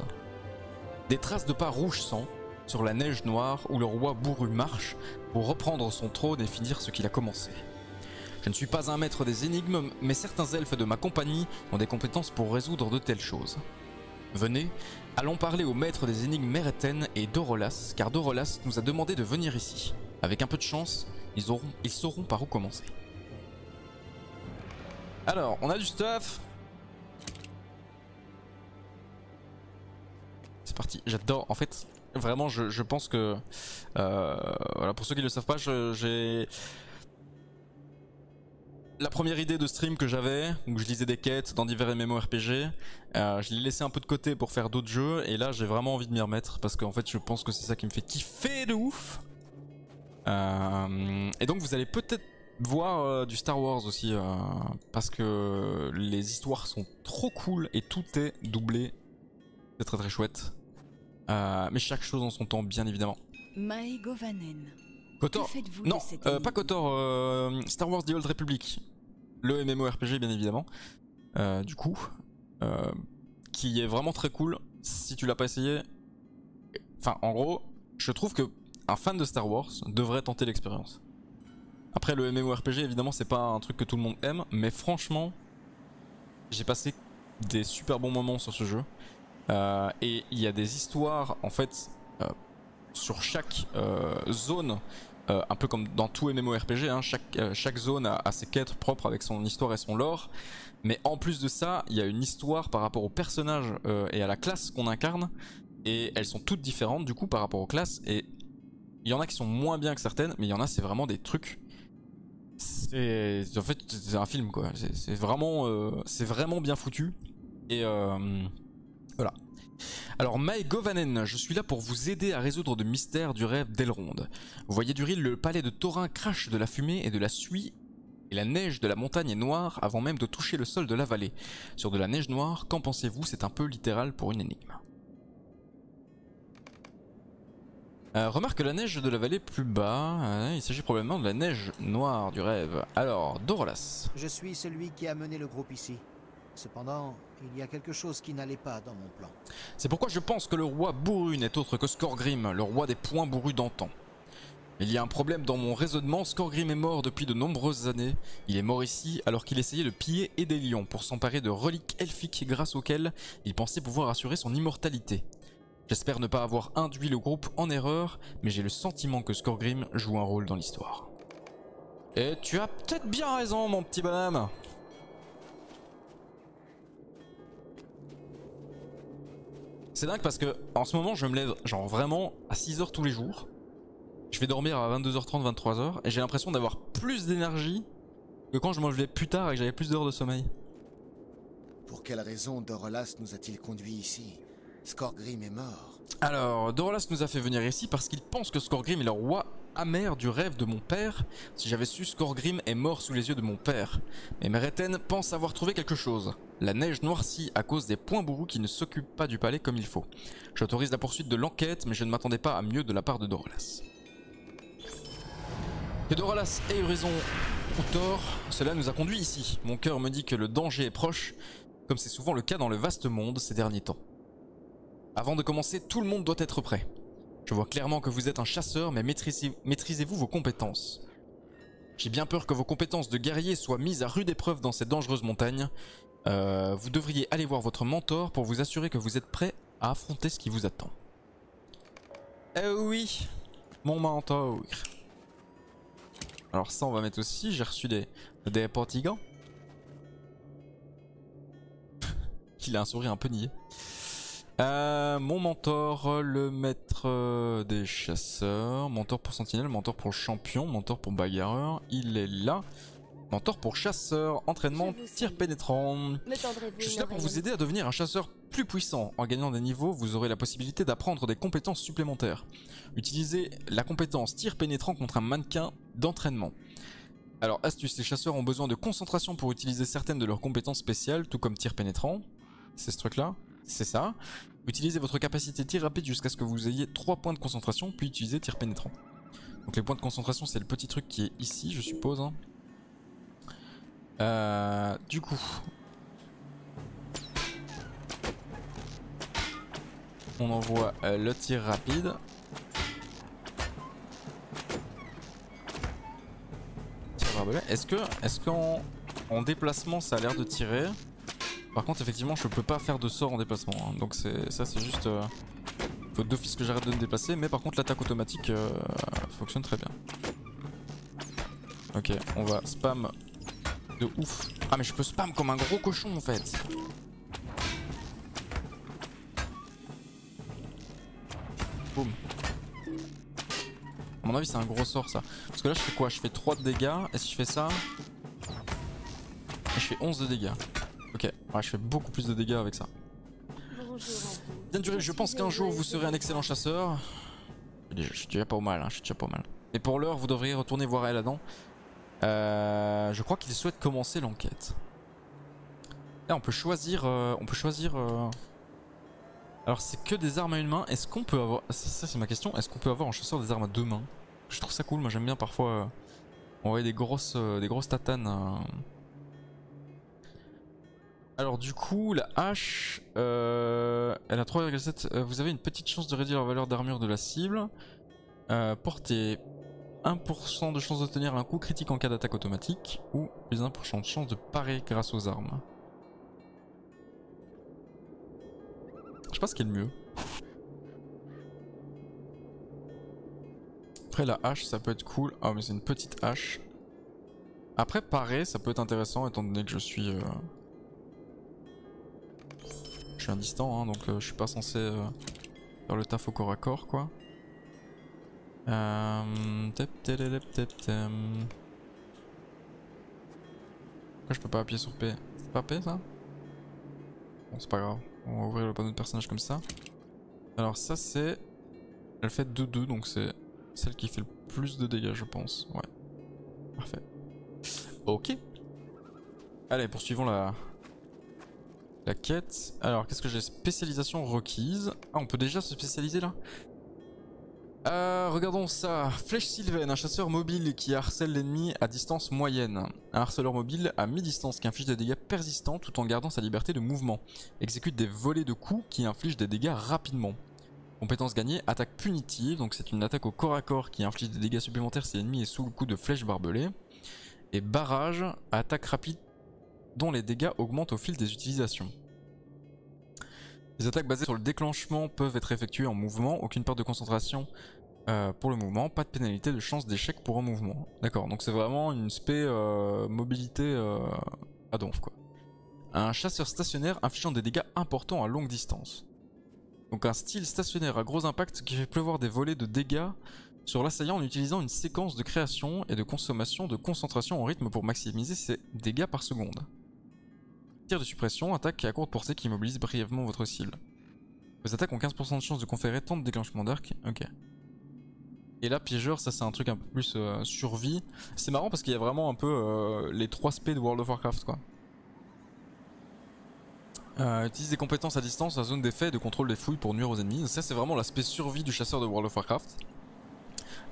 Des traces de pas rouge sang sur la neige noire où le roi bourru marche pour reprendre son trône et finir ce qu'il a commencé. Je ne suis pas un maître des énigmes, mais certains elfes de ma compagnie ont des compétences pour résoudre de telles choses. Venez, allons parler au maître des énigmes Mereten et Dorolas, car Dorolas nous a demandé de venir ici. Avec un peu de chance, ils sauront par où commencer. Alors, on a du stuff. C'est parti, j'adore, en fait, vraiment je pense que, voilà, pour ceux qui ne le savent pas, j'ai... La première idée de stream que j'avais, où je lisais des quêtes dans divers MMORPG, je l'ai laissé un peu de côté pour faire d'autres jeux, et là j'ai vraiment envie de m'y remettre, parce qu'en fait je pense que c'est ça qui me fait kiffer de ouf. Et donc vous allez peut-être voir du Star Wars aussi, parce que les histoires sont trop cool, et tout est doublé. C'est très très chouette. Mais chaque chose en son temps, bien évidemment. Mae Govanen. KOTOR, non, pas KOTOR, Star Wars The Old Republic, le MMORPG bien évidemment, du coup, qui est vraiment très cool si tu l'as pas essayé. Enfin, en gros, je trouve que un fan de Star Wars devrait tenter l'expérience. Après, le MMORPG évidemment c'est pas un truc que tout le monde aime, mais franchement, j'ai passé des super bons moments sur ce jeu, et il y a des histoires en fait sur chaque zone. Un peu comme dans tout MMORPG, hein, chaque zone a ses quêtes propres avec son histoire et son lore. Mais en plus de ça, il y a une histoire par rapport aux personnages et à la classe qu'on incarne. Et elles sont toutes différentes du coup par rapport aux classes. Et il y en a qui sont moins bien que certaines, mais il y en a c'est vraiment des trucs. En fait c'est un film quoi. C'est vraiment bien foutu. Et voilà. Alors Mae Govanen, je suis là pour vous aider à résoudre le mystère du rêve d'Elrond. Vous voyez Duril, le palais de Thorin crache de la fumée et de la suie, et la neige de la montagne est noire avant même de toucher le sol de la vallée. Sur de la neige noire, qu'en pensez-vous? C'est un peu littéral pour une énigme. Remarque la neige de la vallée plus bas, il s'agit probablement de la neige noire du rêve. Alors, Dorolas. Je suis celui qui a mené le groupe ici. Cependant, il y a quelque chose qui n'allait pas dans mon plan. C'est pourquoi je pense que le roi bourru n'est autre que Skorgrim, le roi des poings bourrus d'antan. Il y a un problème dans mon raisonnement, Skorgrim est mort depuis de nombreuses années. Il est mort ici alors qu'il essayait de piller Édélion pour s'emparer de reliques elfiques grâce auxquelles il pensait pouvoir assurer son immortalité. J'espère ne pas avoir induit le groupe en erreur, mais j'ai le sentiment que Skorgrim joue un rôle dans l'histoire. Et tu as peut-être bien raison mon petit bonhomme. C'est dingue parce que en ce moment je me lève genre vraiment à 6h tous les jours. Je vais dormir à 22h30, 23h et j'ai l'impression d'avoir plus d'énergie que quand je me levais plus tard et que j'avais plus d'heures de sommeil. Pour quelle raison Dorolas nous a-t-il conduits ici? Skorgrim est mort. Alors, Dorolas nous a fait venir ici parce qu'il pense que Skorgrim est le roi amer du rêve de mon père. Si j'avais su, Skorgrim est mort sous les yeux de mon père. Mais Mereten pense avoir trouvé quelque chose. La neige noircit à cause des poings bourrus qui ne s'occupent pas du palais comme il faut. J'autorise la poursuite de l'enquête, mais je ne m'attendais pas à mieux de la part de Dorolas. Que Dorolas ait eu raison ou tort, cela nous a conduits ici. Mon cœur me dit que le danger est proche, comme c'est souvent le cas dans le vaste monde ces derniers temps. Avant de commencer, tout le monde doit être prêt. Je vois clairement que vous êtes un chasseur, mais maîtrisez-vous vos compétences? J'ai bien peur que vos compétences de guerrier soient mises à rude épreuve dans cette dangereuse montagne. Vous devriez aller voir votre mentor pour vous assurer que vous êtes prêt à affronter ce qui vous attend. Oui, mon mentor. Alors ça on va mettre aussi, j'ai reçu des partigans. Il a un sourire un peu niais. Mon mentor, le maître des chasseurs, mentor pour sentinelle, mentor pour champion, mentor pour bagarreur, il est là. Mentor pour chasseur, entraînement, tir pénétrant. Je suis là pour vous aider à devenir un chasseur plus puissant. En gagnant des niveaux, vous aurez la possibilité d'apprendre des compétences supplémentaires. Utilisez la compétence tir pénétrant contre un mannequin d'entraînement. Alors, astuce, les chasseurs ont besoin de concentration pour utiliser certaines de leurs compétences spéciales, tout comme tir pénétrant. C'est ce truc-là, c'est ça. Utilisez votre capacité tir rapide jusqu'à ce que vous ayez 3 points de concentration, puis utilisez tir pénétrant. Donc les points de concentration, c'est le petit truc qui est ici, je suppose. Hein. Du coup, on envoie le tir rapide. Tir barbelé. Est-ce qu'en déplacement ça a l'air de tirer? Par contre, effectivement, je peux pas faire de sort en déplacement. Hein. Donc ça, c'est juste. Faut d'office que j'arrête de me déplacer. Mais par contre, l'attaque automatique fonctionne très bien. Ok, on va spam. De ouf. Ah mais je peux spam comme un gros cochon en fait. Boum. À mon avis c'est un gros sort ça. Parce que là je fais quoi? Je fais 3 de dégâts. Et si je fais ça, je fais 11 de dégâts. Ok, ouais, je fais beaucoup plus de dégâts avec ça. Bien duré, je pense qu'un jour vous serez un excellent chasseur. Je suis déjà pas mal, hein, je suis déjà pas mal. Mais pour l'heure vous devriez retourner voir Elladan. Je crois qu'il souhaite commencer l'enquête. Là on peut choisir. Alors c'est que des armes à une main. Est-ce qu'on peut avoir. Ça c'est ma question. Est-ce qu'on peut avoir en chasseur des armes à 2 mains? Je trouve ça cool. Moi j'aime bien parfois envoyer des grosses tatanes. Alors du coup la hache elle a 3,7. Vous avez une petite chance de réduire la valeur d'armure de la cible. Portée 1% de chance d'obtenir un coup critique en cas d'attaque automatique, ou plus 1% de chance de parer grâce aux armes. Je sais pas ce qui est le mieux. Après la hache ça peut être cool. Ah mais c'est une petite hache. Après parer ça peut être intéressant étant donné que je suis indistant hein, donc je suis pas censé faire le taf au corps à corps quoi. Pourquoi je peux pas appuyer sur P? C'est pas P ça? Bon c'est pas grave, on va ouvrir le panneau de personnage comme ça. Alors ça c'est... Elle fait 2-2 donc c'est celle qui fait le plus de dégâts je pense. Ouais. Parfait. Ok. Allez poursuivons la quête. Alors qu'est-ce que j'ai? Spécialisation requise. Ah on peut déjà se spécialiser là? Regardons ça. Flèche Sylvaine, un chasseur mobile qui harcèle l'ennemi à distance moyenne. Un harceleur mobile à mi-distance qui inflige des dégâts persistants tout en gardant sa liberté de mouvement. Exécute des volées de coups qui infligent des dégâts rapidement. Compétence gagnée, attaque punitive, donc c'est une attaque au corps à corps qui inflige des dégâts supplémentaires si l'ennemi est sous le coup de flèches barbelées. Et barrage, attaque rapide dont les dégâts augmentent au fil des utilisations. Les attaques basées sur le déclenchement peuvent être effectuées en mouvement, aucune perte de concentration pour le mouvement, pas de pénalité de chance d'échec pour un mouvement. D'accord, donc c'est vraiment une spé mobilité à donf quoi. Un chasseur stationnaire infligeant des dégâts importants à longue distance. Donc un style stationnaire à gros impact qui fait pleuvoir des volées de dégâts sur l'assaillant en utilisant une séquence de création et de consommation de concentration en rythme pour maximiser ses dégâts par seconde. Tir de suppression, attaque à courte portée qui immobilise brièvement votre cible. Vos attaques ont 15% de chance de conférer tant de déclenchement d'arc. Ok. Et là, piégeur, ça c'est un truc un peu plus survie. C'est marrant parce qu'il y a vraiment un peu les 3 spés de World of Warcraft quoi. Utilise des compétences à distance, la zone d'effet et de contrôle des fouilles pour nuire aux ennemis. Ça c'est vraiment l'aspect survie du chasseur de World of Warcraft.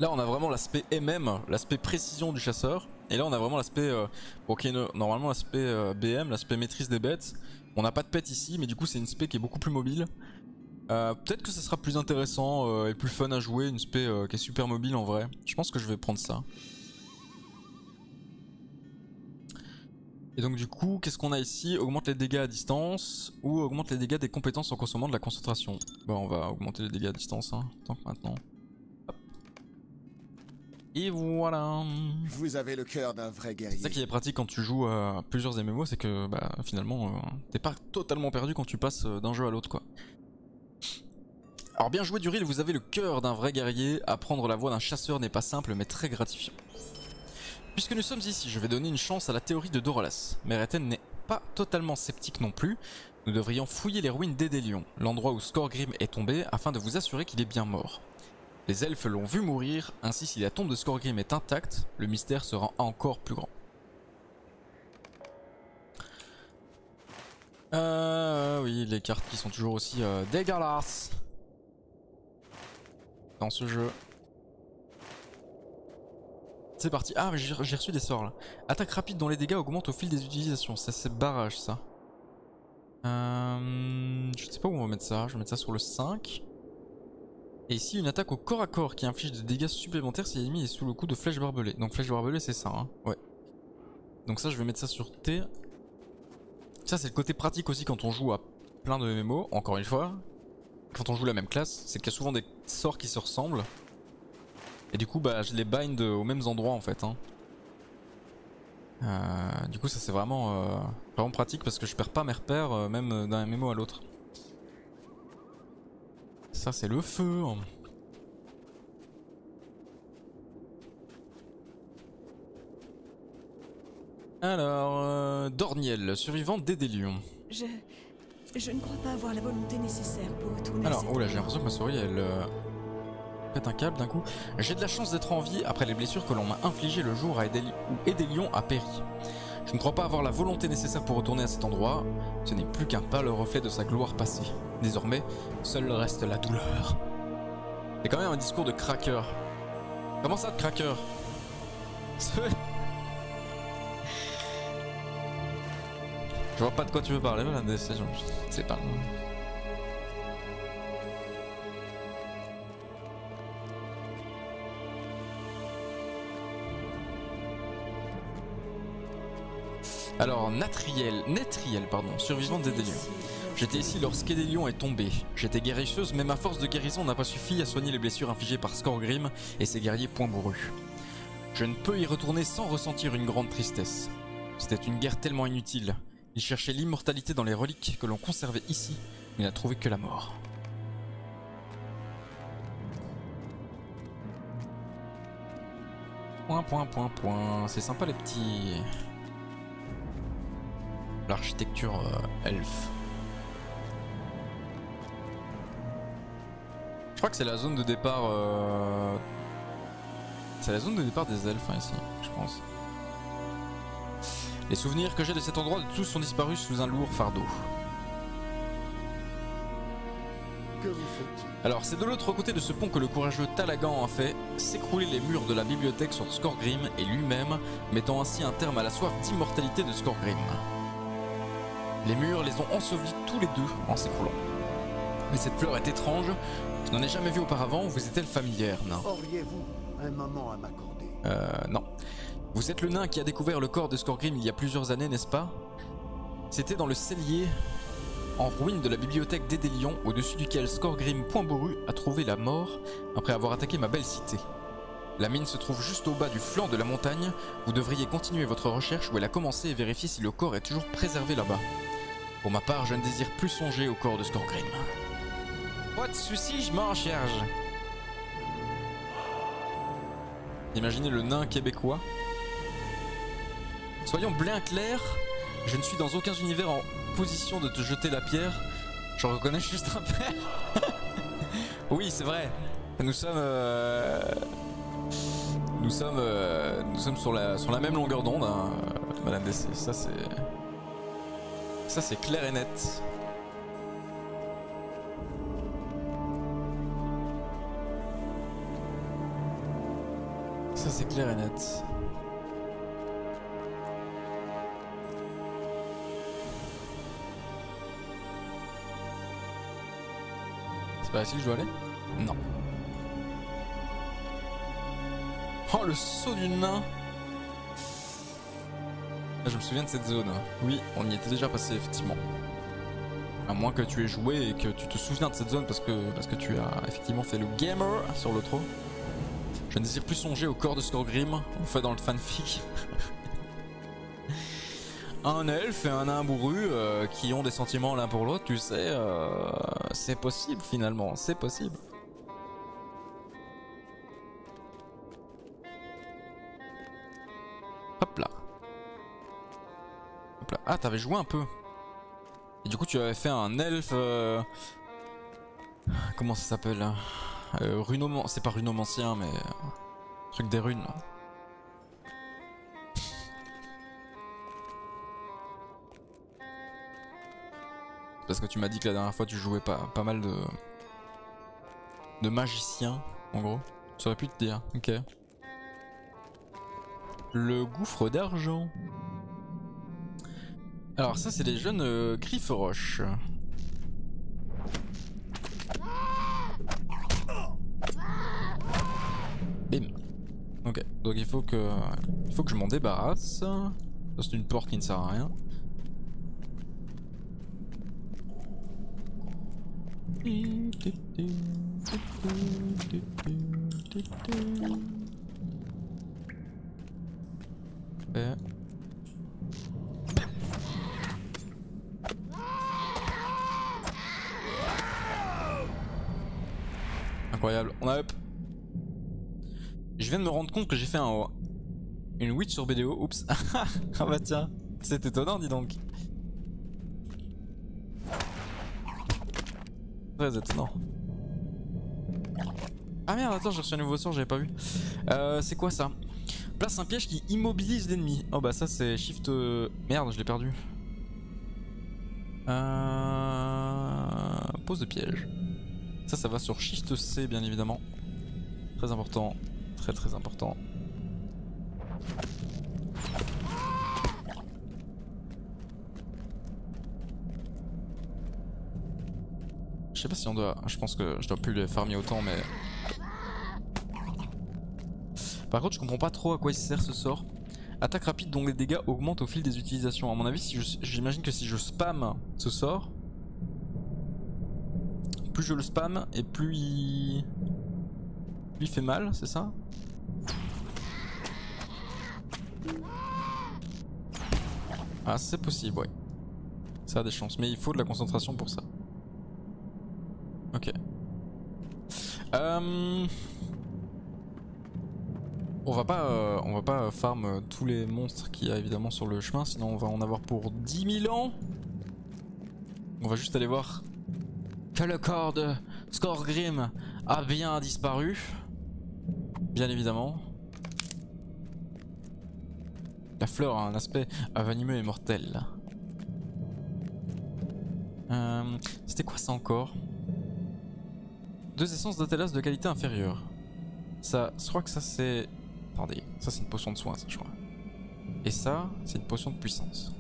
Là on a vraiment l'aspect MM, l'aspect précision du chasseur. Et là on a vraiment l'aspect, normalement l'aspect BM, l'aspect maîtrise des bêtes. On n'a pas de pet ici mais du coup c'est une spé qui est beaucoup plus mobile. Peut-être que ça sera plus intéressant et plus fun à jouer, une spé qui est super mobile en vrai. Je pense que je vais prendre ça. Et donc du coup, qu'est-ce qu'on a ici? Augmente les dégâts à distance ou augmente les dégâts des compétences en consommant de la concentration. Bon, on va augmenter les dégâts à distance, hein, tant que maintenant. Hop. Et voilà. Vous avez le cœur d'un vrai guerrier. C'est ça qui est pratique quand tu joues à plusieurs MMO, c'est que bah, finalement, t'es pas totalement perdu quand tu passes d'un jeu à l'autre quoi. Alors bien joué Duril, vous avez le cœur d'un vrai guerrier. Apprendre la voix d'un chasseur n'est pas simple mais très gratifiant. Puisque nous sommes ici, je vais donner une chance à la théorie de Dorolas. Méreten n'est pas totalement sceptique non plus. Nous devrions fouiller les ruines d'Edelion, l'endroit où Skorgrim est tombé, afin de vous assurer qu'il est bien mort. Les elfes l'ont vu mourir, ainsi si la tombe de Skorgrim est intacte, le mystère sera encore plus grand. Oui, les cartes qui sont toujours aussi dégueulasses dans ce jeu. C'est parti. Ah mais j'ai reçu des sorts là. Attaque rapide dont les dégâts augmentent au fil des utilisations. Ça c'est barrage ça. Je sais pas où on va mettre ça. Je vais mettre ça sur le 5. Et ici une attaque au corps à corps qui inflige des dégâts supplémentaires si l'ennemi est sous le coup de flèche barbelée. Donc flèche barbelée c'est ça hein. Ouais. Donc ça je vais mettre ça sur T. Ça c'est le côté pratique aussi quand on joue à plein de MMO, encore une fois. Quand on joue la même classe, c'est qu'il y a souvent des sorts qui se ressemblent. Et du coup bah je les bind aux mêmes endroits en fait hein. Du coup ça c'est vraiment, vraiment pratique parce que je perds pas mes repères même d'un MMO à l'autre. Ça c'est le feu. Alors, Dorniel, survivant d'Edelion. Je ne crois pas avoir la volonté nécessaire pour retourner. Alors, oh là, j'ai l'impression que ma souris elle pète un câble d'un coup. J'ai de la chance d'être en vie après les blessures que l'on m'a infligées le jour où Edelion a péri. Je ne crois pas avoir la volonté nécessaire pour retourner à cet endroit. Ce n'est plus qu'un pâle reflet de sa gloire passée. Désormais, seul reste la douleur. C'est quand même un discours de cracker. Comment ça de cracker? Je vois pas de quoi tu veux parler, là, je sais pas. Alors, Nétriel, pardon, survivant d'Edelion. J'étais ici lorsqu'Edelion est tombé. J'étais guérisseuse, mais ma force de guérison n'a pas suffi à soigner les blessures infligées par Skorgrim et ses guerriers point bourrus. Je ne peux y retourner sans ressentir une grande tristesse. C'était une guerre tellement inutile. Il cherchait l'immortalité dans les reliques que l'on conservait ici, mais n'a trouvé que la mort. Point. C'est sympa les petits... L'architecture elfe. Je crois que c'est la zone de départ... C'est la zone de départ des elfes hein, ici, je pense. Les souvenirs que j'ai de cet endroit de tous sont disparus sous un lourd fardeau. Que vous faut-il? Alors c'est de l'autre côté de ce pont que le courageux Talagan a fait s'écrouler les murs de la bibliothèque sur Skorgrim et lui-même, mettant ainsi un terme à la soif d'immortalité de Skorgrim. Les murs les ont ensevelis tous les deux en s'écroulant. Mais cette fleur est étrange, je n'en ai jamais vu auparavant, vous est-elle familière, nain? Auriez-vous un moment à m'accorder? Non. Vous êtes le nain qui a découvert le corps de Skorgrim il y a plusieurs années, n'est-ce pas? C'était dans le cellier en ruine de la bibliothèque d'Edelion, au-dessus duquel Skorgrim point bourru a trouvé la mort après avoir attaqué ma belle cité. La mine se trouve juste au bas du flanc de la montagne, vous devriez continuer votre recherche où elle a commencé et vérifier si le corps est toujours préservé là-bas. Pour ma part, je ne désire plus songer au corps de Skorgrim. Pas de soucis, je m'en charge. Imaginez le nain québécois. Soyons bien clairs, je ne suis dans aucun univers en position de te jeter la pierre. Je reconnais juste un père. Oui, c'est vrai. Nous sommes sur la même longueur d'onde, hein, Madame DC. Ça c'est clair et net. Ça c'est clair et net. C'est pas ici que je dois aller? Non. Oh le saut du nain. Je me souviens de cette zone. Oui, on y était déjà passé effectivement. À moins que tu aies joué et que tu te souviens de cette zone parce que tu as effectivement fait le gamer sur l'autre. Je ne désire plus songer au corps de Skorgrim, on fait dans le fanfic. un elfe et un nain bourru qui ont des sentiments l'un pour l'autre, tu sais, c'est possible finalement, c'est possible. Hop là. Hop là. Ah, t'avais joué un peu. Et du coup, tu avais fait un elfe. Comment ça s'appelle c'est pas runomancien, mais. Truc des runes. Là. Parce que tu m'as dit que la dernière fois tu jouais pas mal de magiciens, en gros. Ça aurait pu te dire, ok. Le gouffre d'argent. Alors ça c'est des jeunes griffes roches. Bim. Ok, donc il faut que je m'en débarrasse. Ça c'est une porte qui ne sert à rien. Ouais. Incroyable, on a up. Je viens de me rendre compte que j'ai fait une witch sur BDO, oups. Ah bah tiens, c'est étonnant dis donc. Très étonnant. Ah merde, attends, j'ai reçu un nouveau sort, j'avais pas vu. C'est quoi ça? Place un piège qui immobilise l'ennemi. Oh bah ça c'est shift... Merde, je l'ai perdu. Pose de piège. Ça va sur shift C bien évidemment. Très important. Très important. Je sais pas si on doit... Je pense que je dois plus les farmer autant mais... Par contre je comprends pas trop à quoi il sert ce sort. Attaque rapide dont les dégâts augmentent au fil des utilisations. À mon avis si j'imagine que si je spam ce sort, plus je le spam et plus il fait mal, c'est ça? Ah c'est possible, ouais. Ça a des chances, mais il faut de la concentration pour ça. Ok. On va pas farm tous les monstres qu'il y a évidemment sur le chemin, sinon on va en avoir pour 10 000 ans. On va juste aller voir que le corps de Skorgrim a bien disparu. Bien évidemment. La fleur a un aspect venimeux et mortel. C'était quoi ça encore? 2 essences d'Atelas de qualité inférieure. Ça, je crois que ça c'est... Attendez, ça c'est une potion de soin ça je crois. Et ça, c'est une potion de puissance.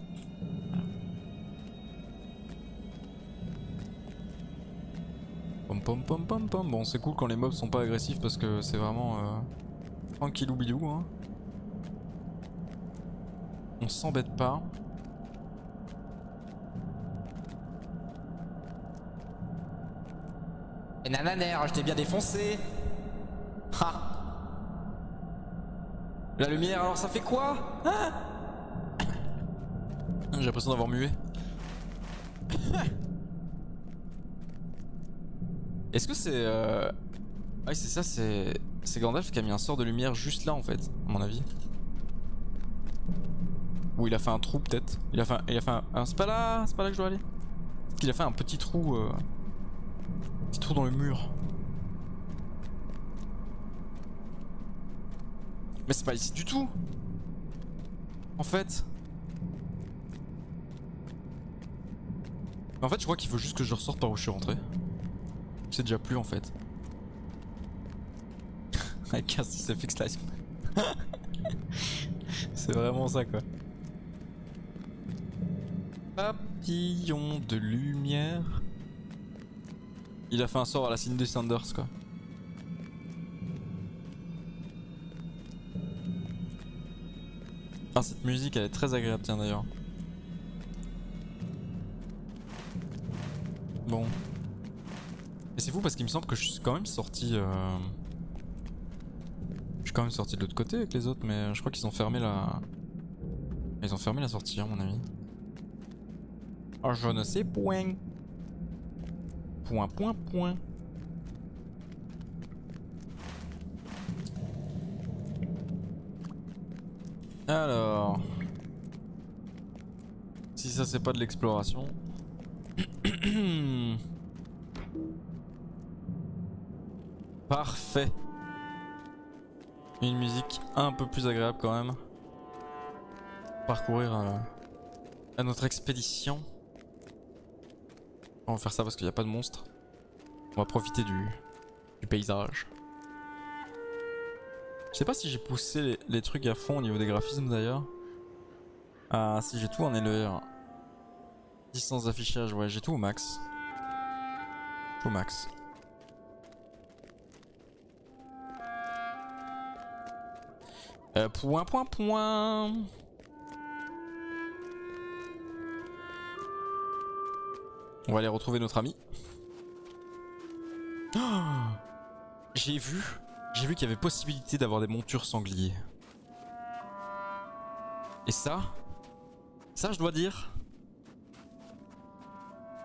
Pom pom pom pom pom. Bon c'est cool quand les mobs sont pas agressifs parce que c'est vraiment tranquillou bilou hein. On s'embête pas. Et nananer, je t'ai bien défoncé. Ha. La lumière alors ça fait quoi hein? J'ai l'impression d'avoir mué. Est-ce que c'est ouais c'est ça, c'est Gandalf qui a mis un sort de lumière juste là en fait, à mon avis. Ou il a fait un trou peut-être. Il a fait un... C'est pas là que je dois aller. Il a fait un petit trou dans le mur. Mais c'est pas ici du tout. En fait. En fait je crois qu'il faut juste que je ressorte par où je suis rentré. C'est déjà plus en fait. I cast this fix life. C'est vraiment ça quoi. Papillon de lumière. Il a fait un sort à la Cindy Sanders quoi. Ah cette musique elle est très agréable tiens d'ailleurs. Bon. Et c'est fou parce qu'il me semble que je suis quand même sorti je suis quand même sorti de l'autre côté avec les autres mais je crois qu'ils ont fermé la... Ils ont fermé la sortie à mon avis. Oh, je ne sais point. Point, point, point. Alors... Si ça c'est pas de l'exploration... Parfait. Une musique un peu plus agréable quand même. Parcourir à notre expédition. On va faire ça parce qu'il n'y a pas de monstres. On va profiter du paysage. Je sais pas si j'ai poussé les trucs à fond au niveau des graphismes d'ailleurs. Ah si, j'ai tout en LER. Distance d'affichage, ouais, j'ai tout au max. Tout au max. Point, point, point. On va aller retrouver notre ami. Oh, j'ai vu qu'il y avait possibilité d'avoir des montures sangliers. Et ça je dois dire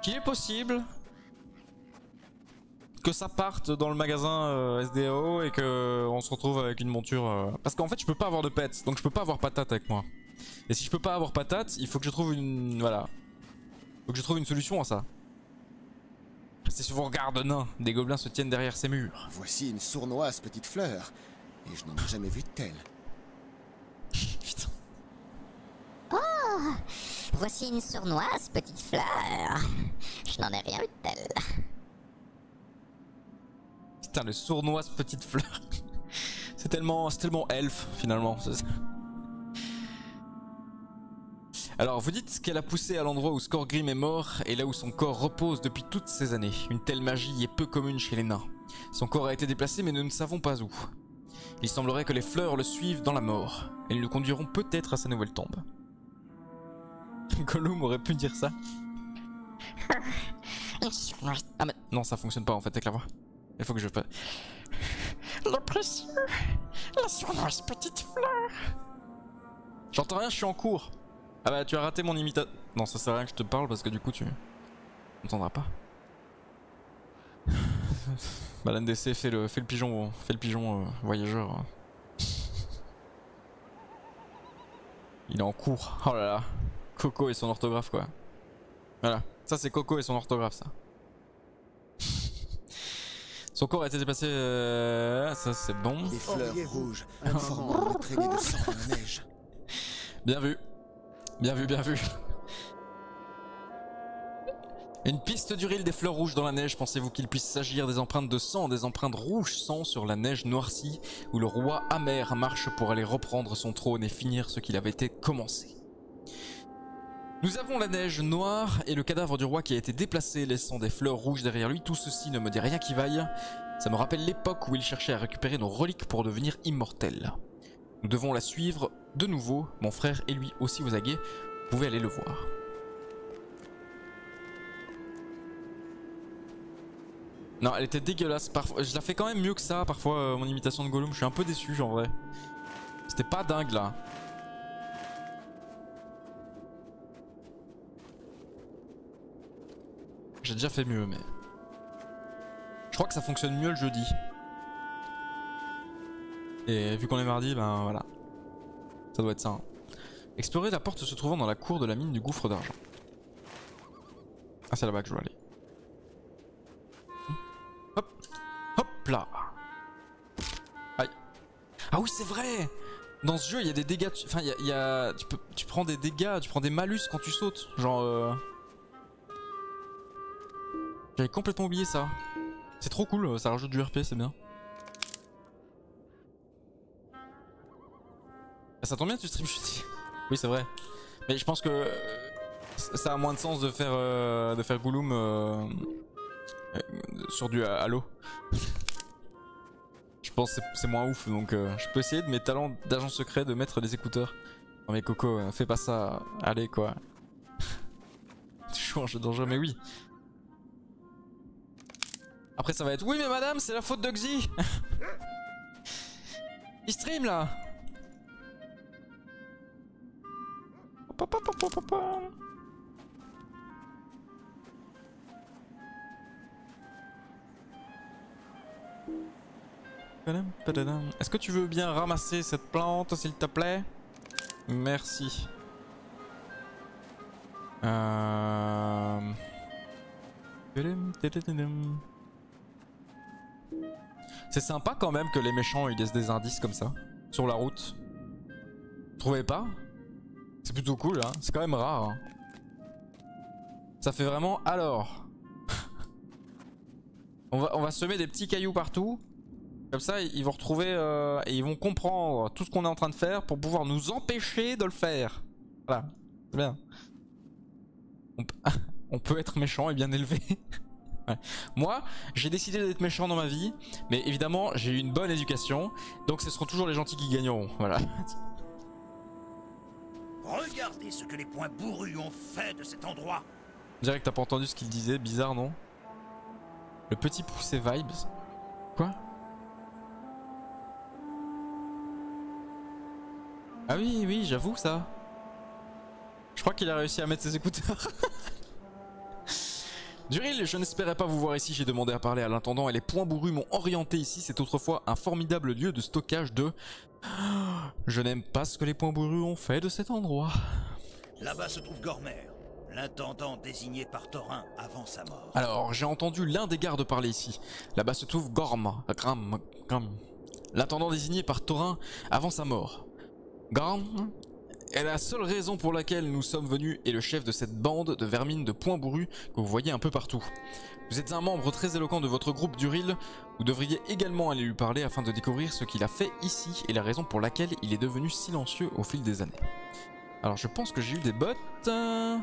qu'il est possible que ça parte dans le magasin SDAO et que on se retrouve avec une monture. Parce qu'en fait je peux pas avoir de pets, donc je peux pas avoir patate avec moi. Et si je peux pas avoir patate, il faut que je trouve une... Voilà. Faut que je trouve une solution à ça. C'est sur vos regards de nains, des gobelins se tiennent derrière ces murs. Voici une sournoise petite fleur. Et je n'en ai jamais vu de telle. Putain. Oh, voici une sournoise petite fleur. Je n'en ai rien vu de telle. Putain, le sournoise petite fleur. C'est tellement elfe finalement. Alors vous dites qu'elle a poussé à l'endroit où Skorgrim est mort et là où son corps repose depuis toutes ces années. Une telle magie est peu commune chez les nains. Son corps a été déplacé mais nous ne savons pas où. Il semblerait que les fleurs le suivent dans la mort. Elles le conduiront peut-être à sa nouvelle tombe. Gollum aurait pu dire ça. Ah mais non, ça fonctionne pas en fait avec la voix. Il faut que je fasse... Le précieux, la sournoise petite fleur. J'entends rien, je suis en cours. Ah bah tu as raté mon imitation. Non, ça sert à rien que je te parle parce que du coup tu n'entendras pas. Bah l'NDC fait le pigeon voyageur. Il est en cours. Oh là là. Coco et son orthographe quoi. Voilà. Ça c'est Coco et son orthographe ça. Son corps a été déplacé. Ça c'est bon. Des fleurs rouges, formant une traînée de sang dans la neige. Bien vu. Bien vu, bien vu. Une piste d'Uril des fleurs rouges dans la neige. Pensez-vous qu'il puisse s'agir des empreintes de sang, des empreintes rouges sang sur la neige noircie, où le roi amer marche pour aller reprendre son trône et finir ce qu'il avait été commencé. Nous avons la neige noire et le cadavre du roi qui a été déplacé, laissant des fleurs rouges derrière lui. Tout ceci ne me dit rien qui vaille. Ça me rappelle l'époque où il cherchait à récupérer nos reliques pour devenir immortel. Nous devons la suivre de nouveau, mon frère et lui aussi aux aguets, vous pouvez aller le voir. Non, elle était dégueulasse, parfois, je la fais quand même mieux que ça parfois mon imitation de Gollum, je suis un peu déçu en vrai. C'était pas dingue là. J'ai déjà fait mieux mais... Je crois que ça fonctionne mieux le jeudi. Et vu qu'on est mardi, ben voilà. Ça doit être ça. Hein. Explorer la porte se trouvant dans la cour de la mine du gouffre d'argent. Ah c'est là-bas que je dois aller. Hop. Hop là. Aïe. Ah oui c'est vrai. Dans ce jeu il y a des dégâts. Enfin il y a... Tu prends des dégâts, tu prends des malus quand tu sautes. Genre... J'avais complètement oublié ça. C'est trop cool, ça rajoute du RP, c'est bien. Ça tombe bien tu stream jeudi. Oui c'est vrai. Mais je pense que ça a moins de sens de faire Gollum sur du Halo. Je pense que c'est moins ouf donc je peux essayer de mes talents d'agent secret de mettre des écouteurs. Non mais Coco, fais pas ça, allez quoi. Tu joues un jeu dangereux mais oui. Après ça va être oui mais madame c'est la faute de Xi. Il stream là. Est-ce que tu veux bien ramasser cette plante s'il te plaît? Merci. C'est sympa quand même que les méchants ils laissent des indices comme ça sur la route. Vous trouvez pas? C'est plutôt cool hein, c'est quand même rare. Hein. Ça fait vraiment alors. on va semer des petits cailloux partout. Comme ça ils vont retrouver et ils vont comprendre tout ce qu'on est en train de faire pour pouvoir nous empêcher de le faire. Voilà, c'est bien. On peut être méchant et bien élevé. Ouais. Moi, j'ai décidé d'être méchant dans ma vie, mais évidemment, j'ai eu une bonne éducation, donc ce seront toujours les gentils qui gagneront. Voilà. Regardez ce que les poings bourrus ont fait de cet endroit. Je dirais que t'as pas entendu ce qu'il disait, bizarre non? Le petit poussé vibes. Quoi? Ah oui, oui, j'avoue ça. Je crois qu'il a réussi à mettre ses écouteurs. Duril, je n'espérais pas vous voir ici, j'ai demandé à parler à l'intendant et les poings bourrus m'ont orienté ici, c'est autrefois un formidable lieu de stockage de... Je n'aime pas ce que les poings bourrus ont fait de cet endroit. Là-bas se trouve Gormer, l'intendant désigné par Thorin avant sa mort. Alors, j'ai entendu l'un des gardes parler ici. Là-bas se trouve Gram, l'intendant désigné par Thorin avant sa mort. Gram est la seule raison pour laquelle nous sommes venus et le chef de cette bande de vermines de poings bourrus que vous voyez un peu partout. Vous êtes un membre très éloquent de votre groupe Duril, vous devriez également aller lui parler afin de découvrir ce qu'il a fait ici et la raison pour laquelle il est devenu silencieux au fil des années. Alors je pense que j'ai eu des bottes... Ah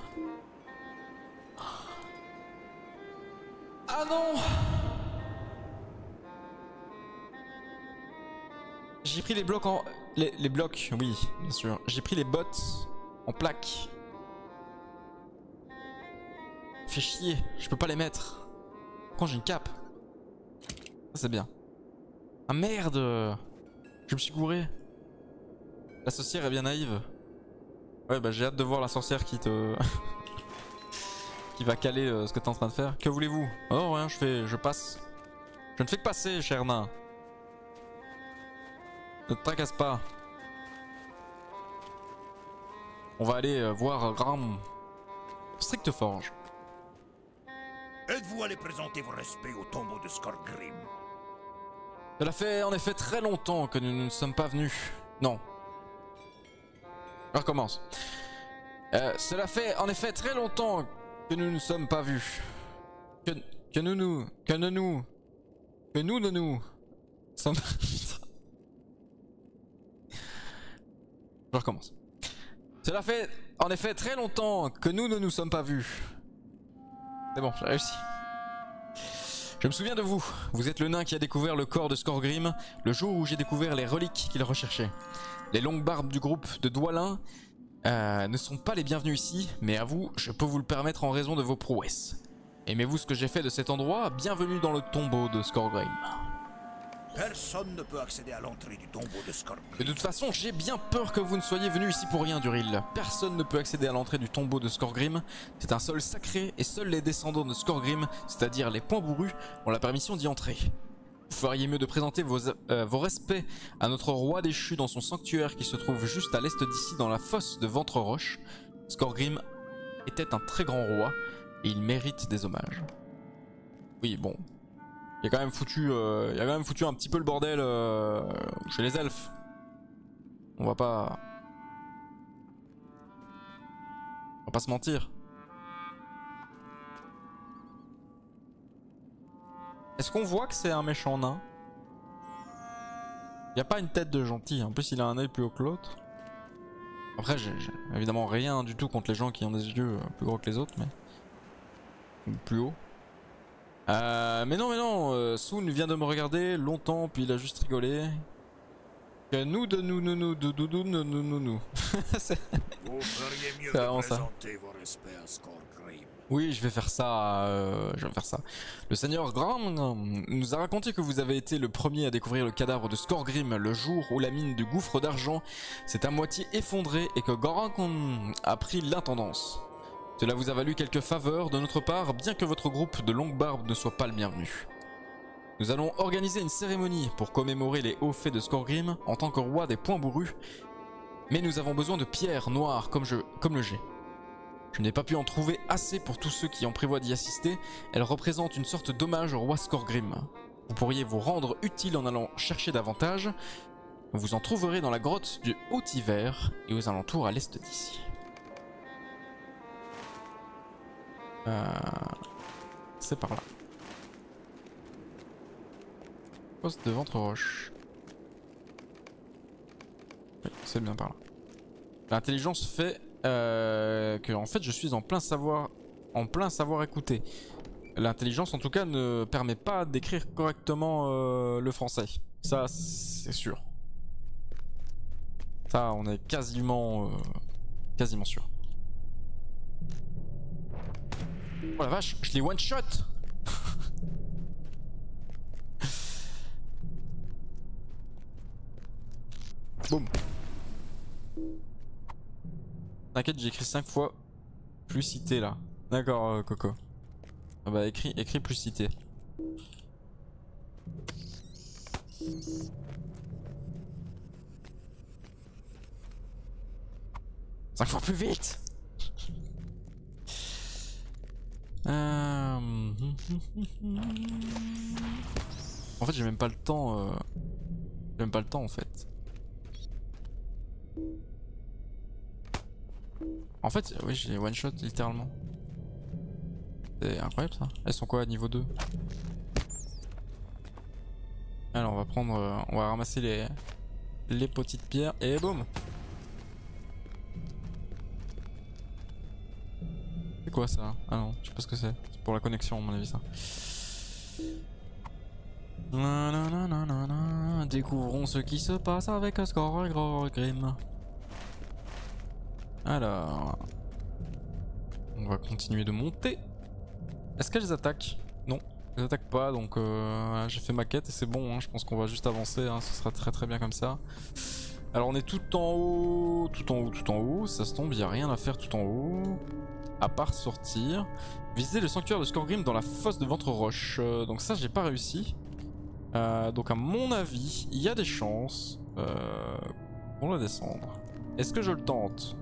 non! J'ai pris les blocs en... Les blocs, oui, bien sûr. J'ai pris les bottes en plaques. Fait chier, je peux pas les mettre. Quand j'ai une cape. Ça c'est bien. Ah merde! Je me suis gouré. La sorcière est bien naïve. Ouais bah j'ai hâte de voir la sorcière qui te... qui va caler ce que t'es en train de faire. Que voulez-vous? Oh rien, je passe. Je ne fais que passer, cher nain. Ne te tracasse pas. On va aller voir Gram. Stricte Forge. Êtes-vous allé présenter vos respects au tombeau de Skorgrim? Cela fait en effet très longtemps que nous ne sommes pas venus. Non. Je recommence. Cela fait en effet très longtemps que nous ne sommes pas vus. Que nous sommes... Je recommence. Cela fait en effet très longtemps que nous ne nous sommes pas vus. C'est bon, j'ai réussi. Je me souviens de vous. Vous êtes le nain qui a découvert le corps de Skorgrim le jour où j'ai découvert les reliques qu'il recherchait. Les longues barbes du groupe de Dwalin ne sont pas les bienvenus ici, mais à vous, je peux vous le permettre en raison de vos prouesses. Aimez-vous ce que j'ai fait de cet endroit? Bienvenue dans le tombeau de Skorgrim. Personne ne peut accéder à l'entrée du tombeau de Skorgrim. De toute façon, j'ai bien peur que vous ne soyez venus ici pour rien, Duril. Personne ne peut accéder à l'entrée du tombeau de Skorgrim. C'est un sol sacré et seuls les descendants de Skorgrim, c'est-à-dire les poings bourrus, ont la permission d'y entrer. Vous feriez mieux de présenter vos respects à notre roi déchu dans son sanctuaire qui se trouve juste à l'est d'ici dans la fosse de Ventre-Roche. Skorgrim était un très grand roi et il mérite des hommages. Oui, bon... Il y a quand même foutu un petit peu le bordel chez les elfes. On va pas se mentir. Est-ce qu'on voit que c'est un méchant nain? Il n'y a pas une tête de gentil. En plus il a un œil plus haut que l'autre. Après j'ai évidemment rien du tout contre les gens qui ont des yeux plus gros que les autres, mais plus haut. Mais non, Soon vient de me regarder longtemps, puis il a juste rigolé. Que nous de nous, nous. Vous feriez mieux C'est de vraiment ça. présenter vos respects à Skorgrim. Oui, je vais faire ça. Je vais faire ça. Le seigneur Graham nous a raconté que vous avez été le premier à découvrir le cadavre de Skorgrim le jour où la mine du gouffre d'argent s'est à moitié effondrée et que Goran a pris l'intendance. Cela vous a valu quelques faveurs de notre part, bien que votre groupe de longue barbe ne soit pas le bienvenu. Nous allons organiser une cérémonie pour commémorer les hauts faits de Skorgrim en tant que roi des points bourrus, mais nous avons besoin de pierres noires comme le jet. Je n'ai pas pu en trouver assez pour tous ceux qui en prévoient d'y assister. Elles représentent une sorte d'hommage au roi Skorgrim. Vous pourriez vous rendre utile en allant chercher davantage. Vous en trouverez dans la grotte du Haut-Hiver et aux alentours à l'est d'ici. C'est par là. Poste de ventre roche. Oui, c'est bien par là. L'intelligence fait que en fait je suis en plein savoir écouter. L'intelligence en tout cas ne permet pas d'écrire correctement le français. Ça c'est sûr. Ça on est quasiment sûr. Oh la vache, je l'ai one shot. Boum. T'inquiète, j'ai écrit 5 fois plus cité là. D'accord, Coco. Ah bah écrit plus cité. Cinq fois plus vite. En fait j'ai même pas le temps. J'ai même pas le temps en fait. En fait, oui, j'ai one shot littéralement. C'est incroyable ça. Elles sont quoi à niveau 2? Alors on va prendre, on va ramasser les petites pierres et boum. C'est quoi ça? Ah non, je sais pas ce que c'est. C'est pour la connexion à mon avis ça. Découvrons ce qui se passe avec Skorgrim. Alors, on va continuer de monter. Est-ce qu'elles attaquent? Non, elles attaquent pas, donc j'ai fait ma quête et c'est bon, hein. Je pense qu'on va juste avancer, hein. Ce sera très bien comme ça. Alors on est tout en haut, ça se tombe, il n'y a rien à faire tout en haut, à part sortir. Visiter le sanctuaire de Skorgrim dans la fosse de ventre roche, donc ça j'ai pas réussi. Donc à mon avis, il y a des chances pour la descendre. Est-ce que je le tente?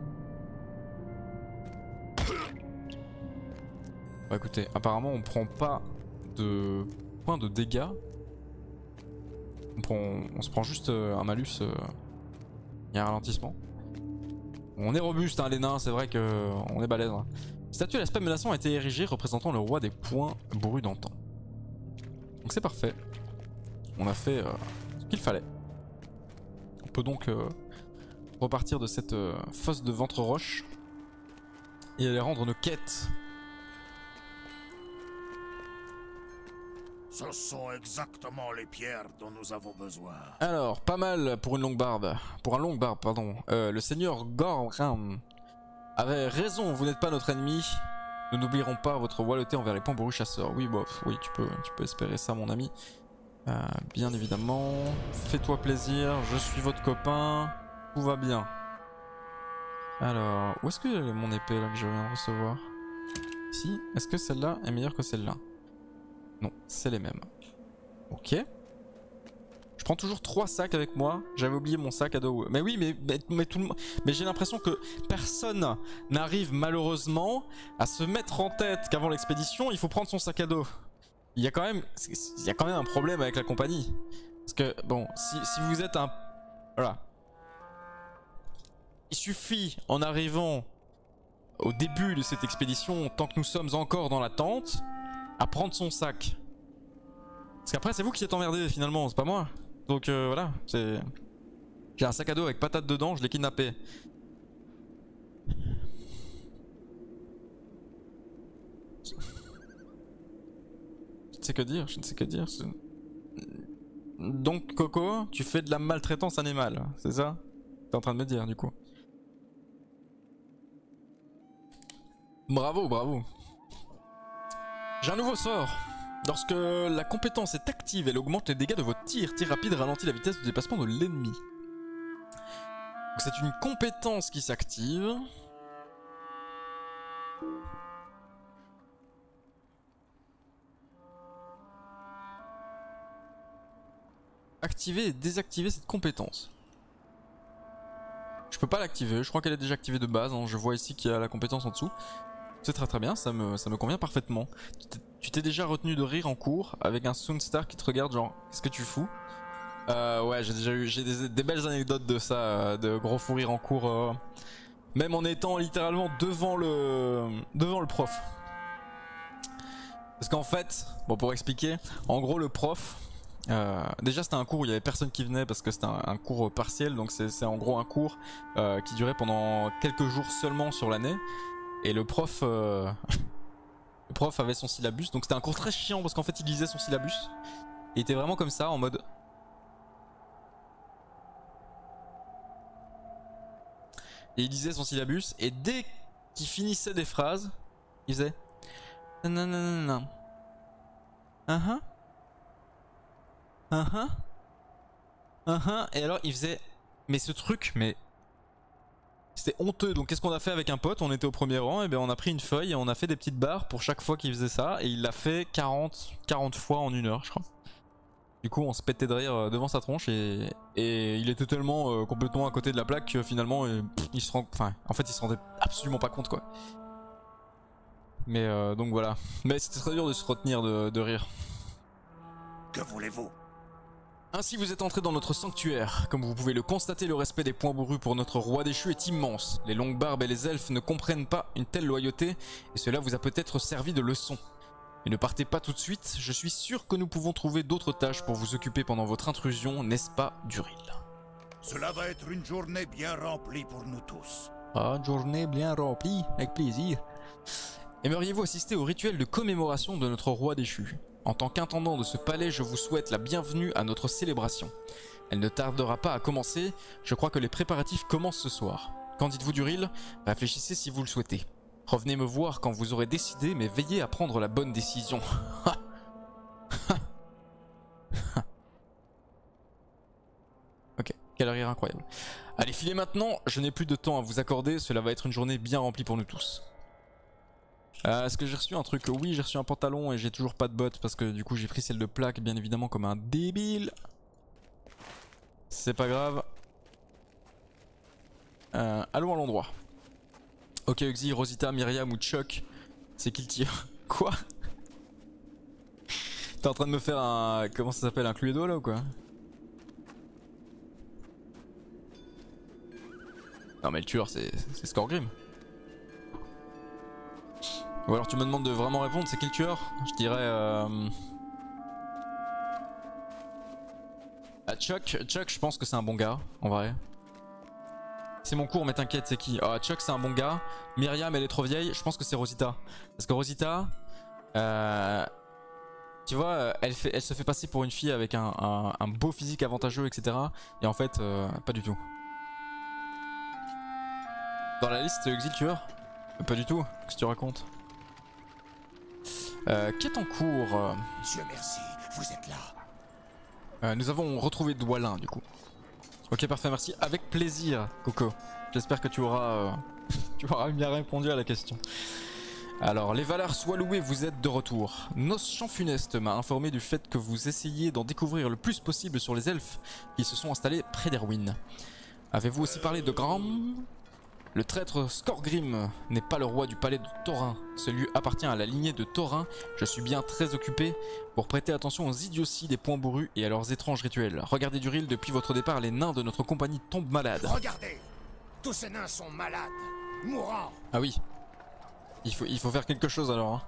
Bah écoutez, apparemment on prend pas de points de dégâts. On se prend juste un malus. Il y a un ralentissement. On est robuste hein, les nains, c'est vrai qu'on est balèze. Hein. Une statue à l'aspect menaçant a été érigée représentant le roi des points bourrus d'antan. Donc c'est parfait. On a fait ce qu'il fallait. On peut donc repartir de cette fosse de ventre roche et aller rendre nos quêtes. Ce sont exactement les pierres dont nous avons besoin. Alors, pas mal pour une longue barbe. Pour un long barbe, pardon. Le seigneur Goran avait raison, vous n'êtes pas notre ennemi. Nous n'oublierons pas votre loyauté envers les points bourrus chasseurs. Oui, bof, oui, tu peux espérer ça, mon ami. Bien évidemment. Fais-toi plaisir, je suis votre copain. Tout va bien. Alors, où est-ce que mon épée là que je viens de recevoir? Ici, est-ce que celle-là est meilleure que celle-là? Non, c'est les mêmes. Ok. Je prends toujours 3 sacs avec moi. J'avais oublié mon sac à dos. Mais oui, mais tout le monde. Mais j'ai l'impression que personne n'arrive malheureusement à se mettre en tête qu'avant l'expédition, il faut prendre son sac à dos. Il y a quand même un problème avec la compagnie. Parce que bon, si vous êtes un, voilà. Il suffit en arrivant au début de cette expédition, tant que nous sommes encore dans la tente, à prendre son sac. Parce qu'après c'est vous qui êtes emmerdé finalement, c'est pas moi. Donc voilà, c'est... J'ai un sac à dos avec patate dedans, je l'ai kidnappé. Je ne sais que dire, je ne sais que dire. Donc Coco, tu fais de la maltraitance animale, c'est ça? T'es en train de me dire du coup. Bravo, bravo. J'ai un nouveau sort. Lorsque la compétence est active, elle augmente les dégâts de votre tir. Tir rapide ralentit la vitesse de déplacement de l'ennemi. C'est une compétence qui s'active. Activer et désactiver cette compétence. Je peux pas l'activer, je crois qu'elle est déjà activée de base, hein. Je vois ici qu'il y a la compétence en dessous. C'est très bien, ça me convient parfaitement. Tu t'es déjà retenu de rire en cours avec un Soonstar qui te regarde genre qu'est-ce que tu fous? Ouais, j'ai des belles anecdotes de ça, de gros fou rire en cours, même en étant littéralement devant le prof. Parce qu'en fait, bon pour expliquer, en gros le prof, déjà c'était un cours où il y avait personne qui venait parce que c'était un cours partiel, donc c'est en gros un cours qui durait pendant quelques jours seulement sur l'année. Et le prof avait son syllabus, donc c'était un cours très chiant parce qu'en fait il lisait son syllabus. Il était vraiment comme ça en mode... Et il lisait son syllabus et dès qu'il finissait des phrases, il faisait... Nanana. Et alors il faisait... Mais ce truc, mais... C'était honteux, donc qu'est-ce qu'on a fait avec un pote? On était au premier rang, et bien on a pris une feuille et on a fait des petites barres pour chaque fois qu'il faisait ça, et il l'a fait 40 fois en 1 heure je crois. Du coup on se pétait de rire devant sa tronche et il était tellement complètement à côté de la plaque que finalement il se rendait absolument pas compte quoi. Mais donc voilà, mais c'était très dur de se retenir de rire. Que voulez-vous? Ainsi vous êtes entré dans notre sanctuaire. Comme vous pouvez le constater, le respect des points bourrus pour notre roi déchu est immense. Les longues barbes et les elfes ne comprennent pas une telle loyauté, et cela vous a peut-être servi de leçon. Mais ne partez pas tout de suite, je suis sûr que nous pouvons trouver d'autres tâches pour vous occuper pendant votre intrusion, n'est-ce pas, Duril? Cela va être une journée bien remplie pour nous tous. Ah, une journée bien remplie, avec plaisir. Aimeriez-vous assister au rituel de commémoration de notre roi déchu? En tant qu'intendant de ce palais, je vous souhaite la bienvenue à notre célébration. Elle ne tardera pas à commencer, je crois que les préparatifs commencent ce soir. Qu'en dites-vous Duril? Réfléchissez si vous le souhaitez. Revenez me voir quand vous aurez décidé, mais veillez à prendre la bonne décision. Ok, quel rire incroyable. Allez, filez maintenant, je n'ai plus de temps à vous accorder, cela va être une journée bien remplie pour nous tous. Est-ce que j'ai reçu un truc? Oui, j'ai reçu un pantalon et j'ai toujours pas de bottes parce que du coup j'ai pris celle de plaque bien évidemment comme un débile. C'est pas grave. Allons à l'endroit. Ok Uxie, Rosita, Myriam ou Chuck, c'est qui le tire? Quoi? T'es en train de me faire un... Comment ça s'appelle? Un Cluedo là ou quoi? Non mais le tueur c'est Skorgrim. Ou alors tu me demandes de vraiment répondre, c'est qui le tueur? Je dirais Ah, Chuck, je pense que c'est un bon gars, en vrai. C'est mon cours mais t'inquiète, c'est qui? Ah, Chuck c'est un bon gars. Myriam elle est trop vieille, je pense que c'est Rosita. Parce que Rosita, tu vois, elle se fait passer pour une fille avec un beau physique avantageux, etc. Et en fait, pas du tout. Dans la liste, c'est Uxie le tueur? Pas du tout, qu'est-ce que tu racontes? Qui est en cours? Dieu merci, vous êtes là. Nous avons retrouvé Dwalin du coup. Ok parfait, merci. Avec plaisir Coco. J'espère que tu auras bien répondu à la question. Alors, les valeurs soient louées, vous êtes de retour. Nos Champ Funeste m'a informé du fait que vous essayez d'en découvrir le plus possible sur les elfes qui se sont installés près d'Erwin. Avez-vous aussi parlé de Gram? Le traître Skorgrim n'est pas le roi du palais de Thorin. Celui appartient à la lignée de Thorin. Je suis bien très occupé pour prêter attention aux idioties des points bourrus et à leurs étranges rituels. Regardez Duril, depuis votre départ, les nains de notre compagnie tombent malades. Regardez, tous ces nains sont malades, mourants. Ah oui, il faut faire quelque chose alors.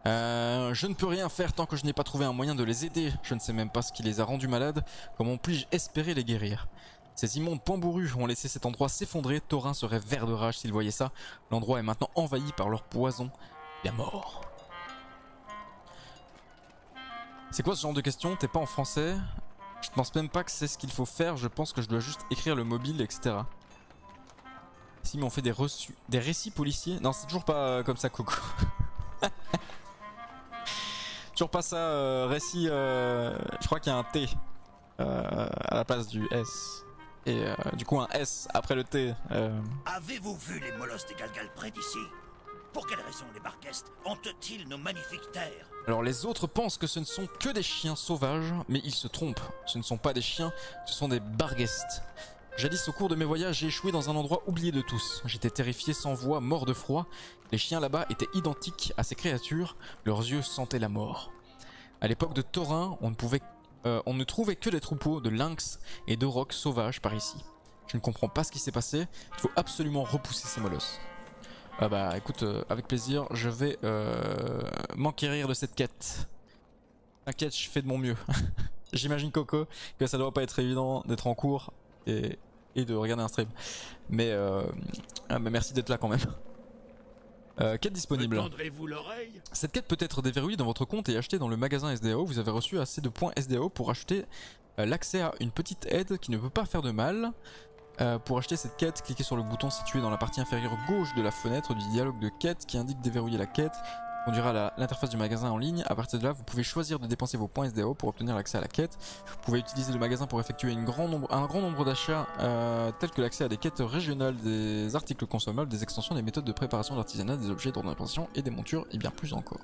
Je ne peux rien faire tant que je n'ai pas trouvé un moyen de les aider. Je ne sais même pas ce qui les a rendus malades. Comment puis-je espérer les guérir? Ces immondes points bourrus ont laissé cet endroit s'effondrer. Thorin serait vert de rage s'il voyait ça. L'endroit est maintenant envahi par leur poison. La mort. C'est quoi ce genre de question? T'es pas en français? Je pense même pas que c'est ce qu'il faut faire, je pense que je dois juste écrire le mobile, etc. Si, mais on fait des récits policiers. Non, c'est toujours pas comme ça, Coco. Toujours pas ça, récit. Je crois qu'il y a un T à la place du S. Et du coup, un S après le T. Avez-vous vu les molosses des Galgal près d'ici? Pour quelle raison les Barghest hantent-ils nos magnifiques terres? Alors les autres pensent que ce ne sont que des chiens sauvages, mais ils se trompent. Ce ne sont pas des chiens, ce sont des Barghest. Jadis au cours de mes voyages, j'ai échoué dans un endroit oublié de tous. J'étais terrifié, sans voix, mort de froid. Les chiens là-bas étaient identiques à ces créatures, leurs yeux sentaient la mort. À l'époque de Thorin, on ne trouvait que des troupeaux de lynx et de rocs sauvages par ici. Je ne comprends pas ce qui s'est passé, il faut absolument repousser ces molosses. Ah bah écoute, avec plaisir, je vais m'enquérir de cette quête. T'inquiète, je fais de mon mieux. J'imagine Coco que ça doit pas être évident d'être en cours et de regarder un stream. Mais merci d'être là quand même. Quête disponible. Cette quête peut être déverrouillée dans votre compte et achetée dans le magasin SDAO. Vous avez reçu assez de points SDAO pour acheter l'accès à une petite aide qui ne peut pas faire de mal. Pour acheter cette quête, cliquez sur le bouton situé dans la partie inférieure gauche de la fenêtre du dialogue de quête qui indique déverrouiller la quête. Conduira à l'interface du magasin en ligne. À partir de là, vous pouvez choisir de dépenser vos points SDAO pour obtenir l'accès à la quête. Vous pouvez utiliser le magasin pour effectuer un grand nombre d'achats tels que l'accès à des quêtes régionales, des articles consommables, des extensions, des méthodes de préparation d'artisanat, des objets d'ornementation et des montures et bien plus encore.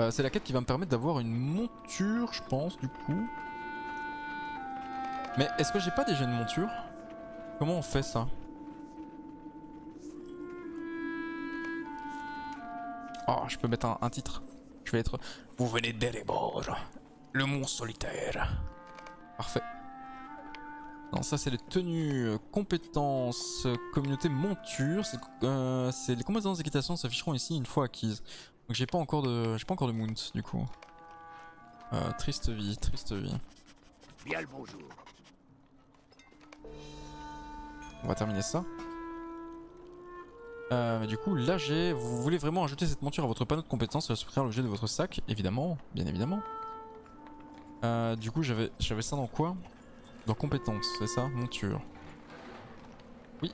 C'est la quête qui va me permettre d'avoir une monture, je pense, du coup. Mais est-ce que j'ai pas déjà une monture? Comment on fait ça? Oh, je peux mettre un titre. Je vais être... Vous venez d'Erebor, le mont solitaire. Parfait. Non, ça c'est les tenues, compétences, communauté, monture. C'est les compétences d'équitation s'afficheront ici une fois acquises. Donc j'ai pas encore de mount du coup. Triste vie, triste vie. Bien le bonjour. On va terminer ça. Mais du coup, là vous voulez vraiment ajouter cette monture à votre panneau de compétences, ça va supprimer l'objet de votre sac, évidemment, bien évidemment. Du coup, j'avais ça dans quoi? Dans compétences, c'est ça? Monture. Oui.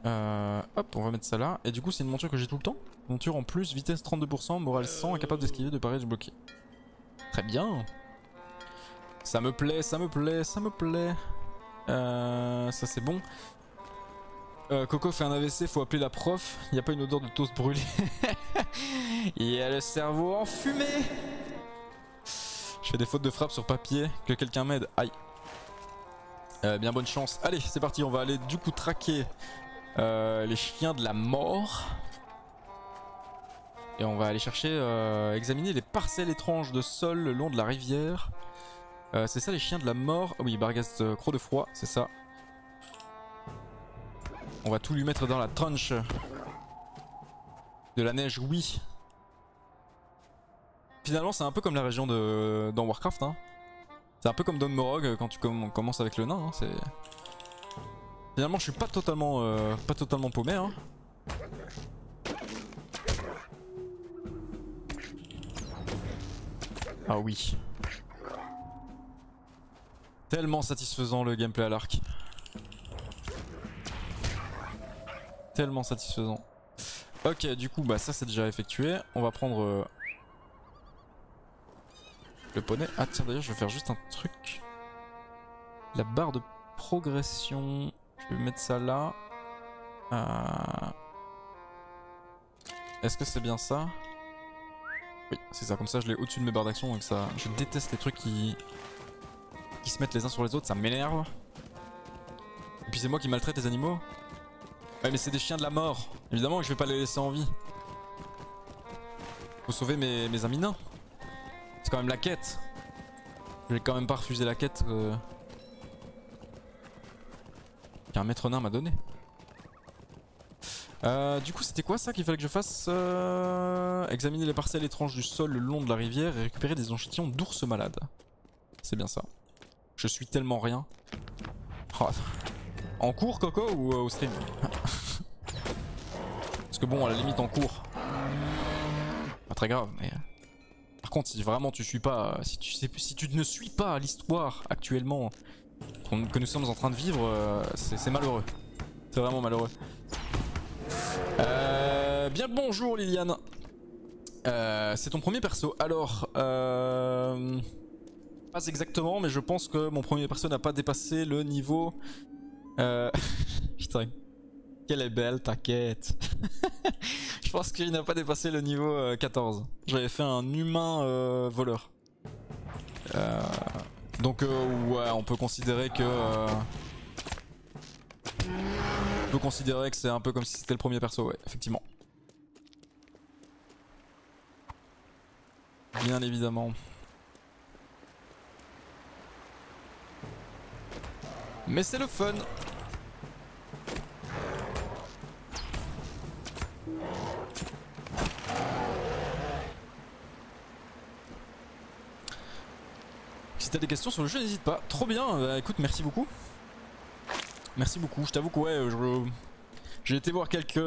Hop, on va mettre ça là. Et du coup, c'est une monture que j'ai tout le temps. Monture en plus, vitesse 32%, morale 100, incapable d'esquiver, de parer, de bloquer. Très bien. Ça me plaît, ça me plaît, ça me plaît. Ça c'est bon. Coco fait un AVC, faut appeler la prof. Il n'y a pas une odeur de toast brûlé. Il y a le cerveau enfumé. Je fais des fautes de frappe sur papier. Que quelqu'un m'aide. Aïe. Bien bonne chance. Allez, c'est parti. On va aller du coup traquer les chiens de la mort. Et on va aller chercher, examiner les parcelles étranges de sol le long de la rivière. C'est ça les chiens de la mort. Oh oui, Barghest croc de froid, c'est ça. On va tout lui mettre dans la tronche. De la neige, oui. Finalement, c'est un peu comme la région dans Warcraft. Hein. C'est un peu comme Don Morog quand tu commences avec le nain. Hein. Finalement, je suis pas totalement paumé. Hein. Ah oui. Tellement satisfaisant le gameplay à l'arc. Tellement satisfaisant. Ok, du coup, bah ça c'est déjà effectué. On va prendre le poney. Ah tiens, d'ailleurs, je vais faire juste un truc. La barre de progression. Je vais mettre ça là. Est-ce que c'est bien ça? Oui, c'est ça. Comme ça, je l'ai au-dessus de mes barres d'action. Donc ça, je déteste les trucs qui se mettent les uns sur les autres. Ça m'énerve. Et puis c'est moi qui maltraite les animaux. Ouais mais c'est des chiens de la mort. Évidemment que je vais pas les laisser en vie. Faut sauver mes amis nains. C'est quand même la quête. Je vais quand même pas refuser la quête qu'un maître nain m'a donné. Du coup c'était quoi ça qu'il fallait que je fasse? Examiner les parcelles étranges du sol le long de la rivière et récupérer des échantillons d'ours malades. C'est bien ça. Je suis tellement rien. Oh. En cours Coco ou au stream? Parce que bon à la limite en cours pas très grave mais Par contre, si vraiment tu suis pas, si tu ne suis pas l'histoire actuellement que nous sommes en train de vivre, c'est malheureux. C'est vraiment malheureux. Bien le bonjour Liliane. C'est ton premier perso. Alors, pas exactement, mais je pense que mon premier perso n'a pas dépassé le niveau. Putain, quelle est belle ta quête. Je pense qu'il n'a pas dépassé le niveau 14. J'avais fait un humain voleur. Donc ouais, on peut considérer que c'est un peu comme si c'était le premier perso, ouais, effectivement. Bien évidemment. Mais c'est le fun. Si t'as des questions sur le jeu, n'hésite pas. Trop bien, bah, écoute, merci beaucoup. Merci beaucoup, je t'avoue que ouais, j'ai été voir quelques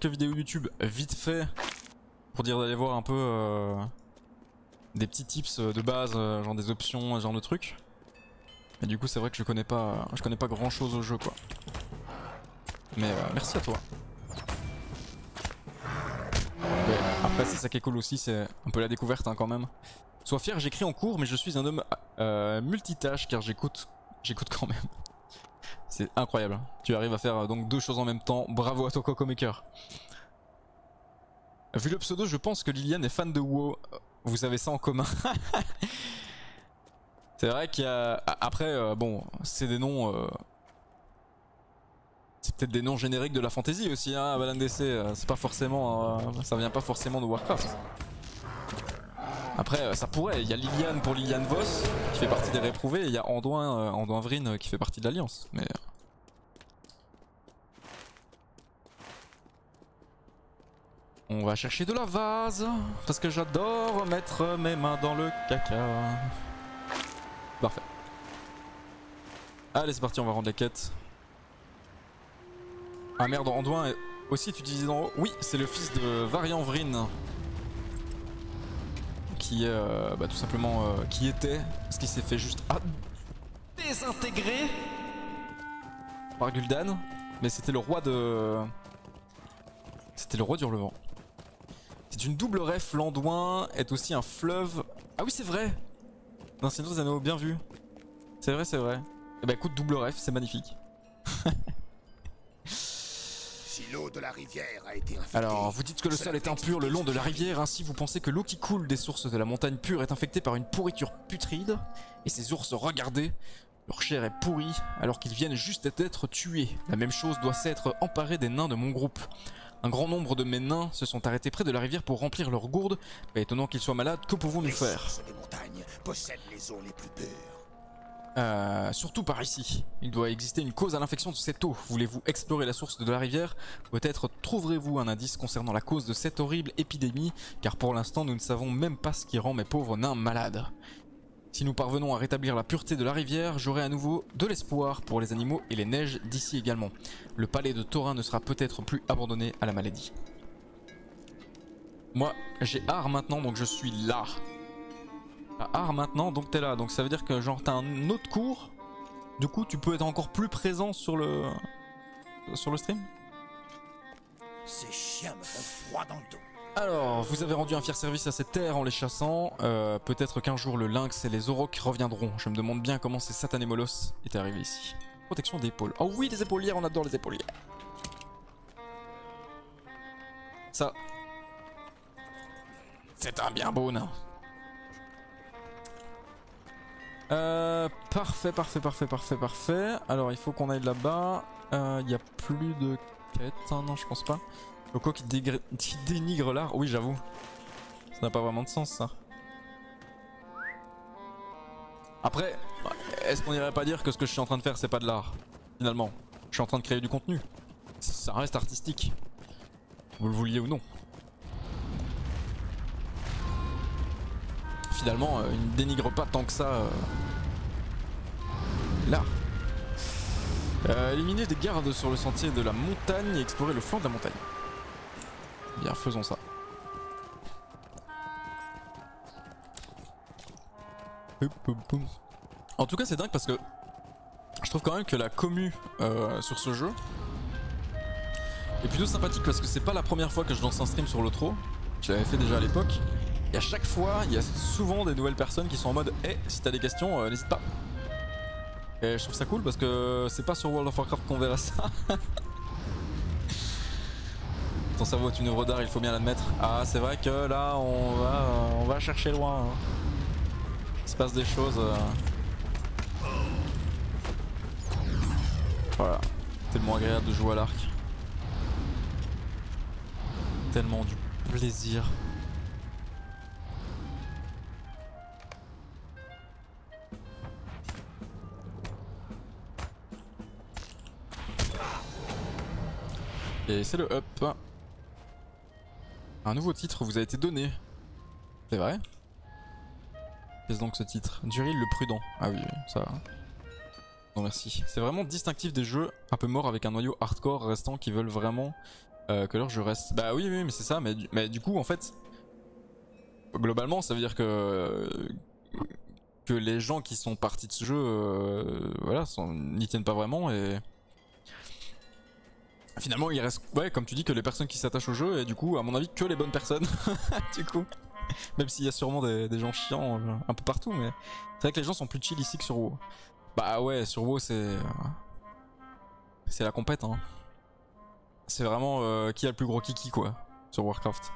vidéos YouTube vite fait pour dire d'aller voir un peu des petits tips de base, genre des options, ce genre de trucs. Et du coup c'est vrai que je connais pas grand chose au jeu quoi. Mais merci à toi. Mais après c'est ça qui est cool aussi, c'est un peu la découverte hein, quand même. Sois fier, j'écris en cours mais je suis un homme multitâche car j'écoute quand même. C'est incroyable, tu arrives à faire donc deux choses en même temps, bravo à toi Cocomaker. Vu le pseudo, je pense que Liliane est fan de WoW, vous avez ça en commun. C'est vrai qu'il y a... Après, bon, c'est des noms... C'est peut-être des noms génériques de la fantasy aussi, hein, Balan DC, c'est pas forcément... ça vient pas forcément de Warcraft. Après, ça pourrait, il y a Liliane pour Liliane Voss, qui fait partie des réprouvés, et il y a Anduin Vryn qui fait partie de l'Alliance, mais... On va chercher de la vase, parce que j'adore mettre mes mains dans le caca. Parfait. Allez c'est parti, on va rendre les quêtes. Ah merde, Anduin est aussi utilisé dans... Oui, c'est le fils de Varian Vryn. Qui est tout simplement... qui était, parce qu'il s'est fait juste désintégrer par Gul'dan. Mais c'était le roi de... C'était le roi d'Hurlevent. C'est une double ref, l'Anduin est aussi un fleuve... Ah oui c'est vrai. Dans Seigneur des Anneaux, bien vu. C'est vrai, c'est vrai. Et bah écoute, double ref, c'est magnifique. Si l'eau de la rivière a été infectée... Alors, vous dites que le sol est impur le long de la rivière, ainsi vous pensez que l'eau qui coule des sources de la montagne pure est infectée par une pourriture putride. Et ces ours, regardez, leur chair est pourrie alors qu'ils viennent juste d'être tués. La même chose doit s'être emparée des nains de mon groupe. Un grand nombre de mes nains se sont arrêtés près de la rivière pour remplir leurs gourdes. Pas étonnant qu'ils soient malades, que pouvons-nous faire? Les sources des montagnes possèdent les eaux les plus pures. Surtout par ici. Il doit exister une cause à l'infection de cette eau. Voulez-vous explorer la source de la rivière? Peut-être trouverez-vous un indice concernant la cause de cette horrible épidémie, car pour l'instant nous ne savons même pas ce qui rend mes pauvres nains malades. Si nous parvenons à rétablir la pureté de la rivière, j'aurai à nouveau de l'espoir pour les animaux et les neiges d'ici également. Le palais de Thorin ne sera peut-être plus abandonné à la maladie. Moi, j'ai art maintenant, donc je suis là. T'as art maintenant, donc t'es là. Donc ça veut dire que genre t'as un autre cours. Du coup, tu peux être encore plus présent sur le stream. Ces chiens me font froid dans le dos. Alors, vous avez rendu un fier service à ces terres en les chassant. Peut-être qu'un jour le lynx et les aurochs reviendront. Je me demande bien comment ces satanés molosses étaient arrivés ici. Protection d'épaule. Oh oui, les épaulières, on adore les épaulières. Ça, c'est un bien beau nain. Parfait. Alors, il faut qu'on aille là-bas. Il n'y a plus de quête. Hein, non, je pense pas. Coco qui dénigre l'art. Oui, j'avoue. Ça n'a pas vraiment de sens, ça. Après, est-ce qu'on irait pas dire que ce que je suis en train de faire, c'est pas de l'art? Finalement, je suis en train de créer du contenu. Ça reste artistique. Vous le vouliez ou non. Finalement, il ne dénigre pas tant que ça l'art. Éliminer des gardes sur le sentier de la montagne et explorer le flanc de la montagne. Bien, faisons ça. En tout cas c'est dingue parce que je trouve quand même que la commu sur ce jeu est plutôt sympathique parce que c'est pas la première fois que je lance un stream sur l'Otro. Je l'avais fait déjà à l'époque. Et à chaque fois, il y a souvent des nouvelles personnes qui sont en mode hey, si t'as des questions, n'hésite pas. Et je trouve ça cool parce que c'est pas sur World of Warcraft qu'on verra ça. Ton cerveau est une œuvre d'art, il faut bien l'admettre. Ah, c'est vrai que là, on va chercher loin. Hein. Il se passe des choses. Voilà. Tellement agréable de jouer à l'arc. Tellement du plaisir. Et c'est le up. Un nouveau titre vous a été donné. C'est vrai? Qu'est-ce donc ce titre? Duril le prudent. Ah oui, ça. Non merci. C'est vraiment distinctif des jeux un peu morts avec un noyau hardcore restant qui veulent vraiment que leur jeu reste. Bah oui, mais c'est ça. Mais du coup en fait, globalement ça veut dire que les gens qui sont partis de ce jeu, voilà, n'y tiennent pas vraiment et finalement il reste, ouais, comme tu dis, que les personnes qui s'attachent au jeu et du coup à mon avis que les bonnes personnes. Du coup, même s'il y a sûrement des gens chiants un peu partout, mais c'est vrai que les gens sont plus chill ici que sur WoW. Bah ouais, sur WoW c'est la compète hein. C'est vraiment qui a le plus gros kiki quoi sur Warcraft.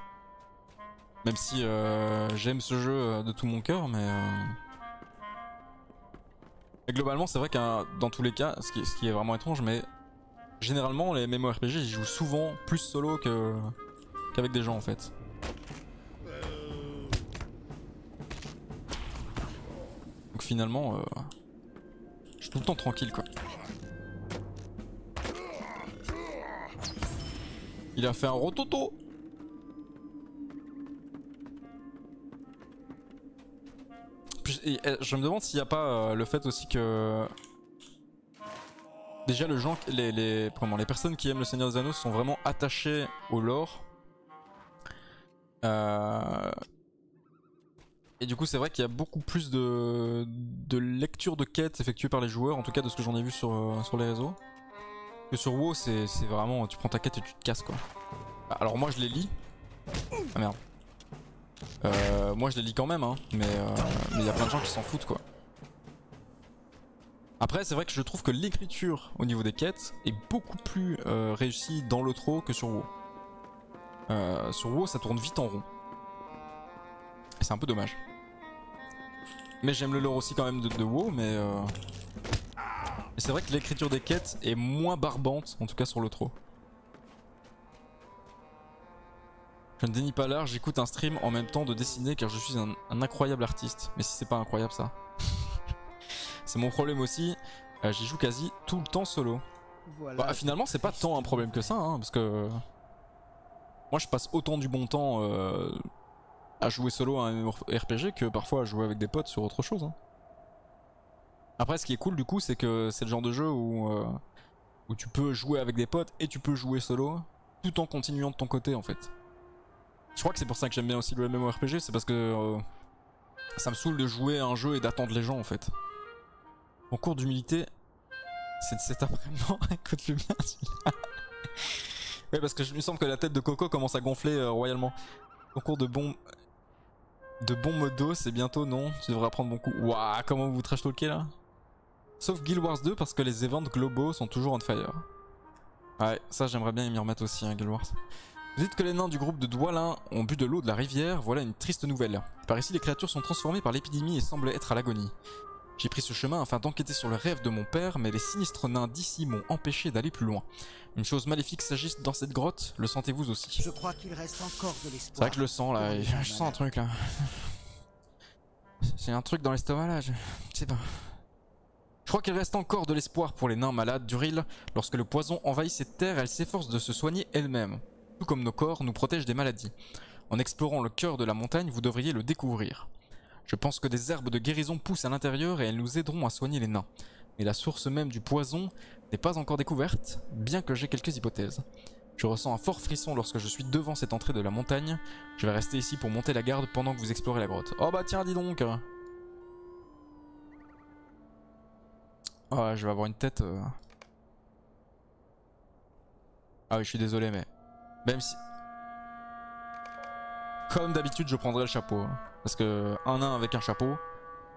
Même si j'aime ce jeu de tout mon cœur, mais globalement c'est vrai que dans tous les cas, ce qui est vraiment étrange, mais généralement les MMORPG ils jouent souvent plus solo qu'avec des gens en fait. Donc finalement je suis tout le temps tranquille quoi. Il a fait un rototo. Je me demande s'il n'y a pas le fait aussi que déjà les personnes qui aiment le Seigneur des Anneaux sont vraiment attachées au lore. Et du coup c'est vrai qu'il y a beaucoup plus de lecture de quêtes effectuées par les joueurs, en tout cas de ce que j'en ai vu sur les réseaux. Que sur WoW c'est vraiment tu prends ta quête et tu te casses quoi. Alors moi je les lis. Ah merde. Moi je les lis quand même hein, mais il y a plein de gens qui s'en foutent quoi. Après c'est vrai que je trouve que l'écriture au niveau des quêtes est beaucoup plus réussie dans l'Otro que sur WoW. Sur WoW ça tourne vite en rond. Et c'est un peu dommage. Mais j'aime le lore aussi quand même de WoW, mais c'est vrai que l'écriture des quêtes est moins barbante, en tout cas sur l'Otro. Je ne dénie pas l'art, j'écoute un stream en même temps de dessiner car je suis un incroyable artiste. Mais si c'est pas incroyable ça. C'est mon problème aussi, j'y joue quasi tout le temps solo. Voilà, bah, finalement c'est pas tant un problème que ça, hein, parce que moi je passe autant du bon temps à jouer solo à un RPG que parfois à jouer avec des potes sur autre chose. Hein. Après ce qui est cool du coup c'est que c'est le genre de jeu où tu peux jouer avec des potes et tu peux jouer solo tout en continuant de ton côté en fait. Je crois que c'est pour ça que j'aime bien aussi le MMORPG, c'est parce que ça me saoule de jouer à un jeu et d'attendre les gens en fait. En cours d'humilité, c'est de cet après-midi. Écoute-le bien celui-là. Ouais parce que je me semble que la tête de Coco commence à gonfler royalement. Au cours de bon modo, c'est bientôt non, tu devrais apprendre bon coup. Waouh, comment vous trash talkez là? Sauf Guild Wars 2 parce que les events globaux sont toujours on fire. Ouais, ça j'aimerais bien m'y remettre aussi, hein, Guild Wars. Vous dites que les nains du groupe de Dwalin ont bu de l'eau de la rivière, voilà une triste nouvelle. Par ici, les créatures sont transformées par l'épidémie et semblent être à l'agonie. J'ai pris ce chemin afin d'enquêter sur le rêve de mon père, mais les sinistres nains d'ici m'ont empêché d'aller plus loin. Une chose maléfique s'agisse dans cette grotte, le sentez-vous aussi? Je crois qu'il reste encore de l'espoir. C'est vrai que je le sens là, je sens un truc là. C'est un truc dans l'estomac là, je sais pas. Je crois qu'il reste encore de l'espoir pour les nains malades d'Uril. Lorsque le poison envahit cette terre, elle s'efforce de se soigner elle-même. Tout comme nos corps nous protègent des maladies. En explorant le cœur de la montagne, vous devriez le découvrir. Je pense que des herbes de guérison poussent à l'intérieur et elles nous aideront à soigner les nains. Mais la source même du poison n'est pas encore découverte, bien que j'ai quelques hypothèses. Je ressens un fort frisson lorsque je suis devant cette entrée de la montagne. Je vais rester ici pour monter la garde pendant que vous explorez la grotte. Oh bah tiens, dis donc. Oh, je vais avoir une tête... Ah oui, je suis désolé, mais... Même si... Comme d'habitude, je prendrai le chapeau. Hein. Parce que un nain avec un chapeau,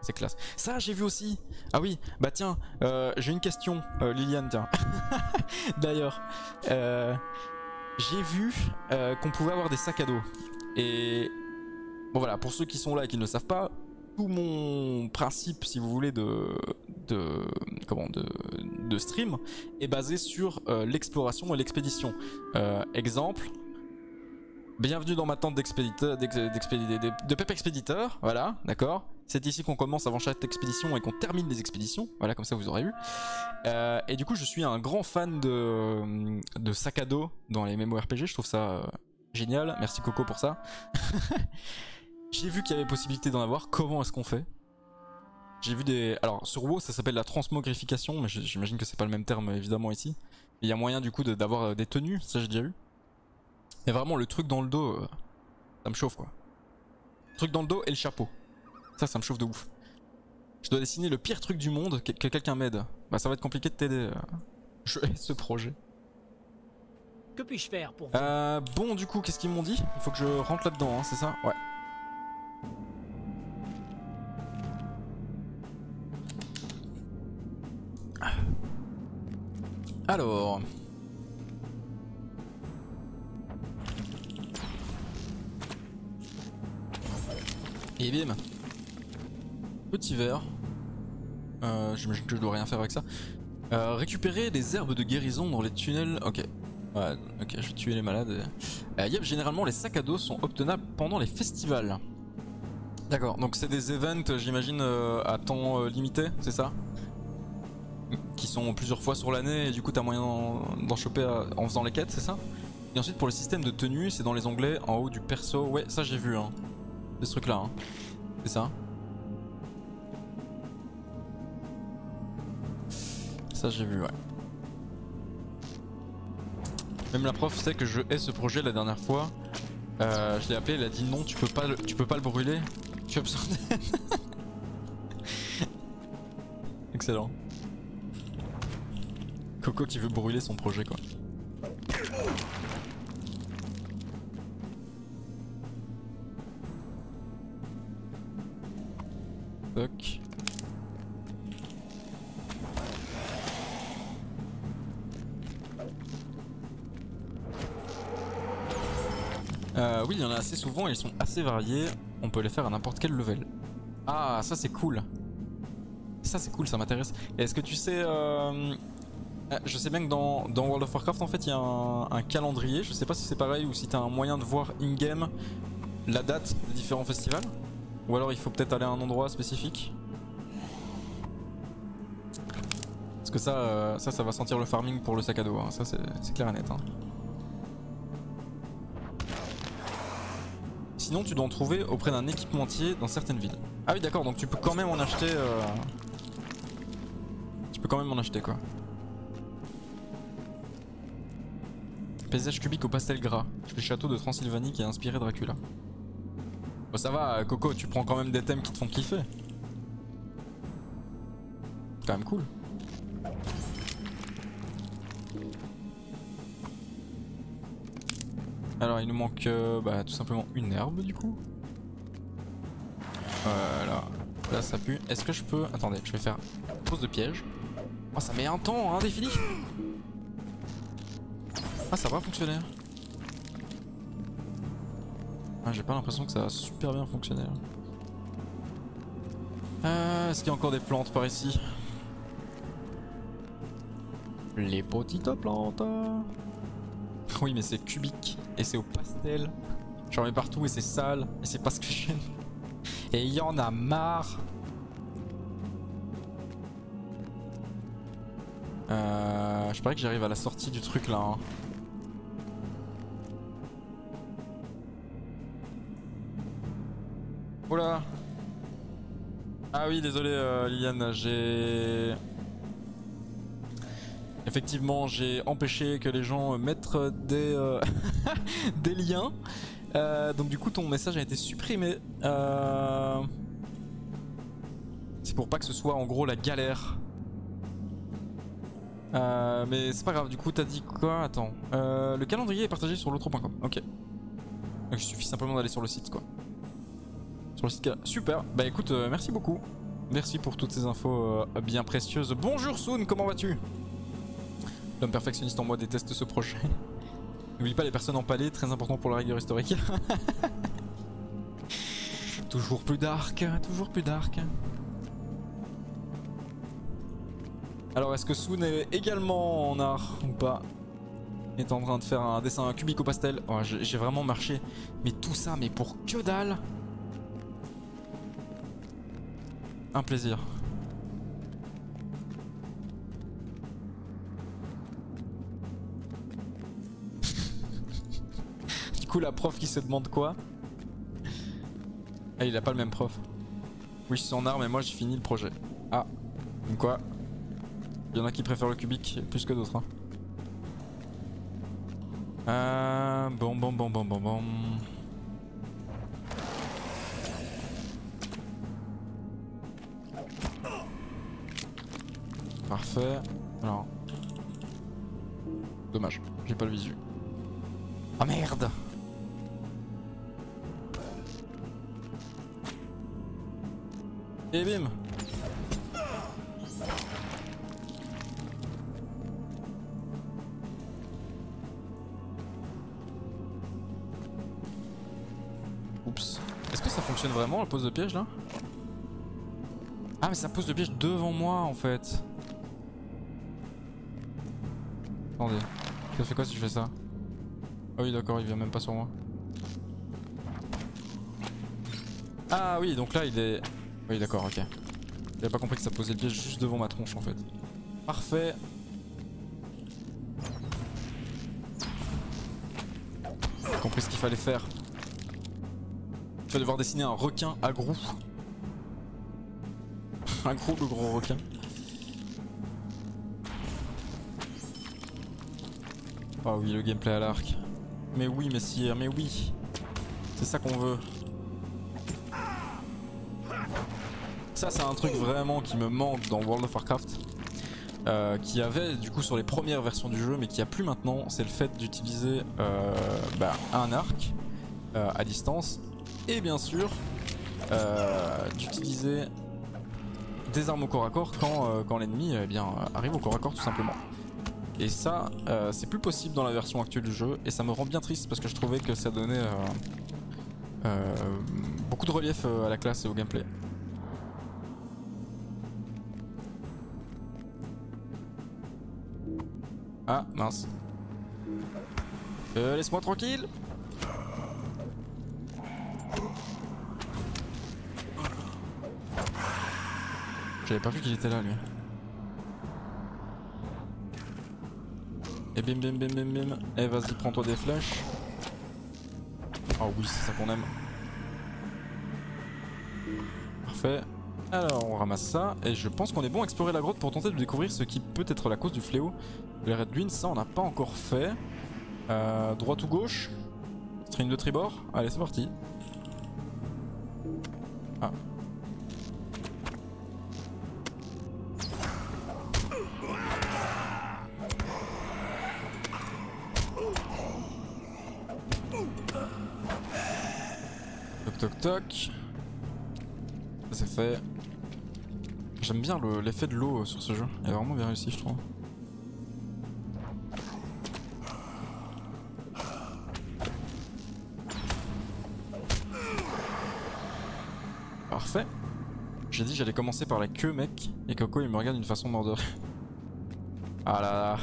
c'est classe. Ça, j'ai vu aussi. Ah oui, bah tiens, j'ai une question, Liliane, tiens. D'ailleurs, j'ai vu qu'on pouvait avoir des sacs à dos. Et bon voilà, pour ceux qui sont là et qui ne le savent pas, tout mon principe, si vous voulez, de stream est basé sur l'exploration et l'expédition. Exemple, bienvenue dans ma tente de Pep Expéditeur, voilà, d'accord. C'est ici qu'on commence avant chaque expédition et qu'on termine les expéditions, voilà, comme ça vous aurez vu. Et du coup, je suis un grand fan de sac à dos dans les MMORPG, je trouve ça génial, merci Coco pour ça. J'ai vu qu'il y avait possibilité d'en avoir, comment est-ce qu'on fait? J'ai vu des... Alors sur WoW ça s'appelle la transmogrification, mais j'imagine que c'est pas le même terme évidemment ici. Il y a moyen du coup d'avoir des tenues, ça j'ai déjà vu. Mais vraiment le truc dans le dos, ça me chauffe quoi. Le truc dans le dos et le chapeau. Ça me chauffe de ouf. Je dois dessiner le pire truc du monde, que quelqu'un m'aide. Bah ça va être compliqué de t'aider. Je hais ce projet. Que puis-je faire pour vous? Bon du coup qu'est-ce qu'ils m'ont dit? Il faut que je rentre là-dedans, hein, c'est ça? Ouais. Alors... Et bim. Petit verre. J'imagine que je dois rien faire avec ça. Récupérer des herbes de guérison dans les tunnels. Ok. Ouais, ok, je vais tuer les malades. Yep, généralement les sacs à dos sont obtenables pendant les festivals. D'accord, donc c'est des events, j'imagine, à temps limité, c'est ça? Qui sont plusieurs fois sur l'année et du coup t'as moyen d'en choper en faisant les quêtes, c'est ça? Et ensuite pour le système de tenue, c'est dans les onglets en haut du perso. Ouais, ça j'ai vu, hein. Ce truc là, hein. C'est ça? Ça j'ai vu, ouais. Même la prof sait que je hais ce projet la dernière fois. Je l'ai appelé, elle a dit non, tu peux pas le brûler. Tu es absurde. Excellent. Coco qui veut brûler son projet quoi. Toc. Oui, il y en a assez souvent et ils sont assez variés. On peut les faire à n'importe quel level. Ah, ça c'est cool. Ça c'est cool, ça m'intéresse. Est-ce que tu sais... je sais bien que dans World of Warcraft en fait il y a un calendrier. Je sais pas si c'est pareil ou si t'as un moyen de voir in-game la date des différents festivals. Ou alors il faut peut-être aller à un endroit spécifique. Parce que ça va sentir le farming pour le sac à dos, hein. Ça c'est clair et net, hein. Sinon tu dois en trouver auprès d'un équipementier dans certaines villes. Ah oui d'accord, donc tu peux quand même en acheter Tu peux quand même en acheter quoi. Paysage cubique au pastel gras. Le château de Transylvanie qui a inspiré Dracula. Bon, ça va Coco, tu prends quand même des thèmes qui te font kiffer. C'est quand même cool. Alors il nous manque tout simplement une herbe du coup. Voilà. Là ça pue. Est-ce que je peux... Attendez, je vais faire pause de piège. Oh ça met un temps indéfini. Ah ça va fonctionner. Ah, j'ai pas l'impression que ça a super bien fonctionné. Est-ce qu'il y a encore des plantes par ici? Les petites plantes. Oui mais c'est cubique et c'est au pastel. J'en mets partout et c'est sale et c'est pas ce que j'aime. Et il y en a marre. Je parie que j'arrive à la sortie du truc là, hein. Oula. Ah oui désolé Liliane, effectivement j'ai empêché que les gens mettent des, des liens. Donc du coup ton message a été supprimé. C'est pour pas que ce soit en gros la galère Mais c'est pas grave, du coup t'as dit quoi? Attends. Le calendrier est partagé sur l'autre.com. Ok. Donc il suffit simplement d'aller sur le site quoi. Sur le site. Super. Bah écoute, merci beaucoup. Merci pour toutes ces infos bien précieuses. Bonjour Soon, comment vas-tu? L'homme perfectionniste en moi déteste ce projet. N'oublie pas les personnes empalées, très important pour la rigueur historique. Toujours plus dark, toujours plus dark. Alors est-ce que Soon est également en art ou pas? Il est en train de faire un dessin cubique au pastel. Oh, j'ai vraiment marché. Mais tout ça, mais pour que dalle. Un plaisir. Du coup la prof qui se demande quoi? Ah il a pas le même prof. Oui je suis en art mais moi j'ai fini le projet. Ah, comme quoi il y en a qui préfèrent le cubique plus que d'autres hein. Bon. Parfait. Alors. Dommage, j'ai pas le visu. Ah merde! Et bim! Oups. Est-ce que ça fonctionne vraiment la pose de piège là? Ah mais ça pose de piège devant moi en fait. Attendez. Ça fait quoi si je fais ça? Ah oui d'accord, il vient même pas sur moi. Ah oui donc là il est... Oui d'accord, ok. J'avais pas compris que ça posait le piège juste devant ma tronche en fait. Parfait. J'ai compris ce qu'il fallait faire. Tu vas devoir dessiner un requin à Grou. Un gros le gros requin. Oh oui le gameplay à l'arc. Mais oui messire, mais oui. C'est ça qu'on veut. Ça c'est un truc vraiment qui me manque dans World of Warcraft. Qui avait du coup sur les premières versions du jeu mais qui a plus maintenant. C'est le fait d'utiliser un arc à distance. Et bien sûr d'utiliser des armes au corps à corps quand l'ennemi arrive au corps à corps tout simplement. Et ça c'est plus possible dans la version actuelle du jeu et ça me rend bien triste parce que je trouvais que ça donnait beaucoup de relief à la classe et au gameplay. Ah mince. Laisse-moi tranquille. J'avais pas vu qu'il était là lui. Et bim bim bim bim bim. Eh vas-y prends-toi des flèches. Oh oui c'est ça qu'on aime. Parfait. Alors on ramasse ça et je pense qu'on est bon à explorer la grotte pour tenter de découvrir ce qui peut être la cause du fléau. Les Red Ruins, ça on n'a pas encore fait. Droite ou gauche? Stream de tribord? Allez c'est parti. Ah. Toc toc toc. Ça c'est fait. J'aime bien l'effet de l'eau sur ce jeu. Il est vraiment bien réussi je trouve. Parfait. J'ai dit j'allais commencer par la queue mec. Et Coco il me regarde d'une façon mordeur. Ah là là.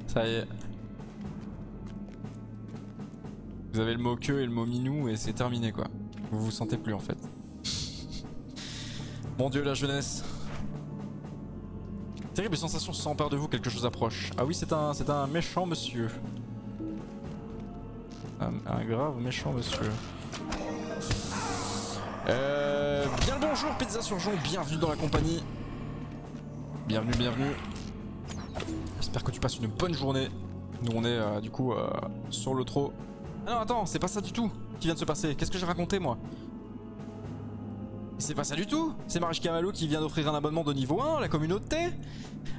Ça y est. Vous avez le mot queue et le mot minou et c'est terminé quoi. Vous vous sentez plus en fait. Mon dieu la jeunesse. Terrible sensation se s'empare de vous, quelque chose approche. Ah oui c'est un méchant monsieur. Un grave méchant monsieur. Bien le bonjour Pizza Surgeon, bienvenue dans la compagnie. Bienvenue, bienvenue. J'espère que tu passes une bonne journée. Nous on est du coup sur le trot. Ah non attends, c'est pas ça du tout qui vient de se passer. Qu'est-ce que j'ai raconté moi? C'est pas ça du tout. C'est Marichka Malou qui vient d'offrir un abonnement de niveau 1 à la communauté.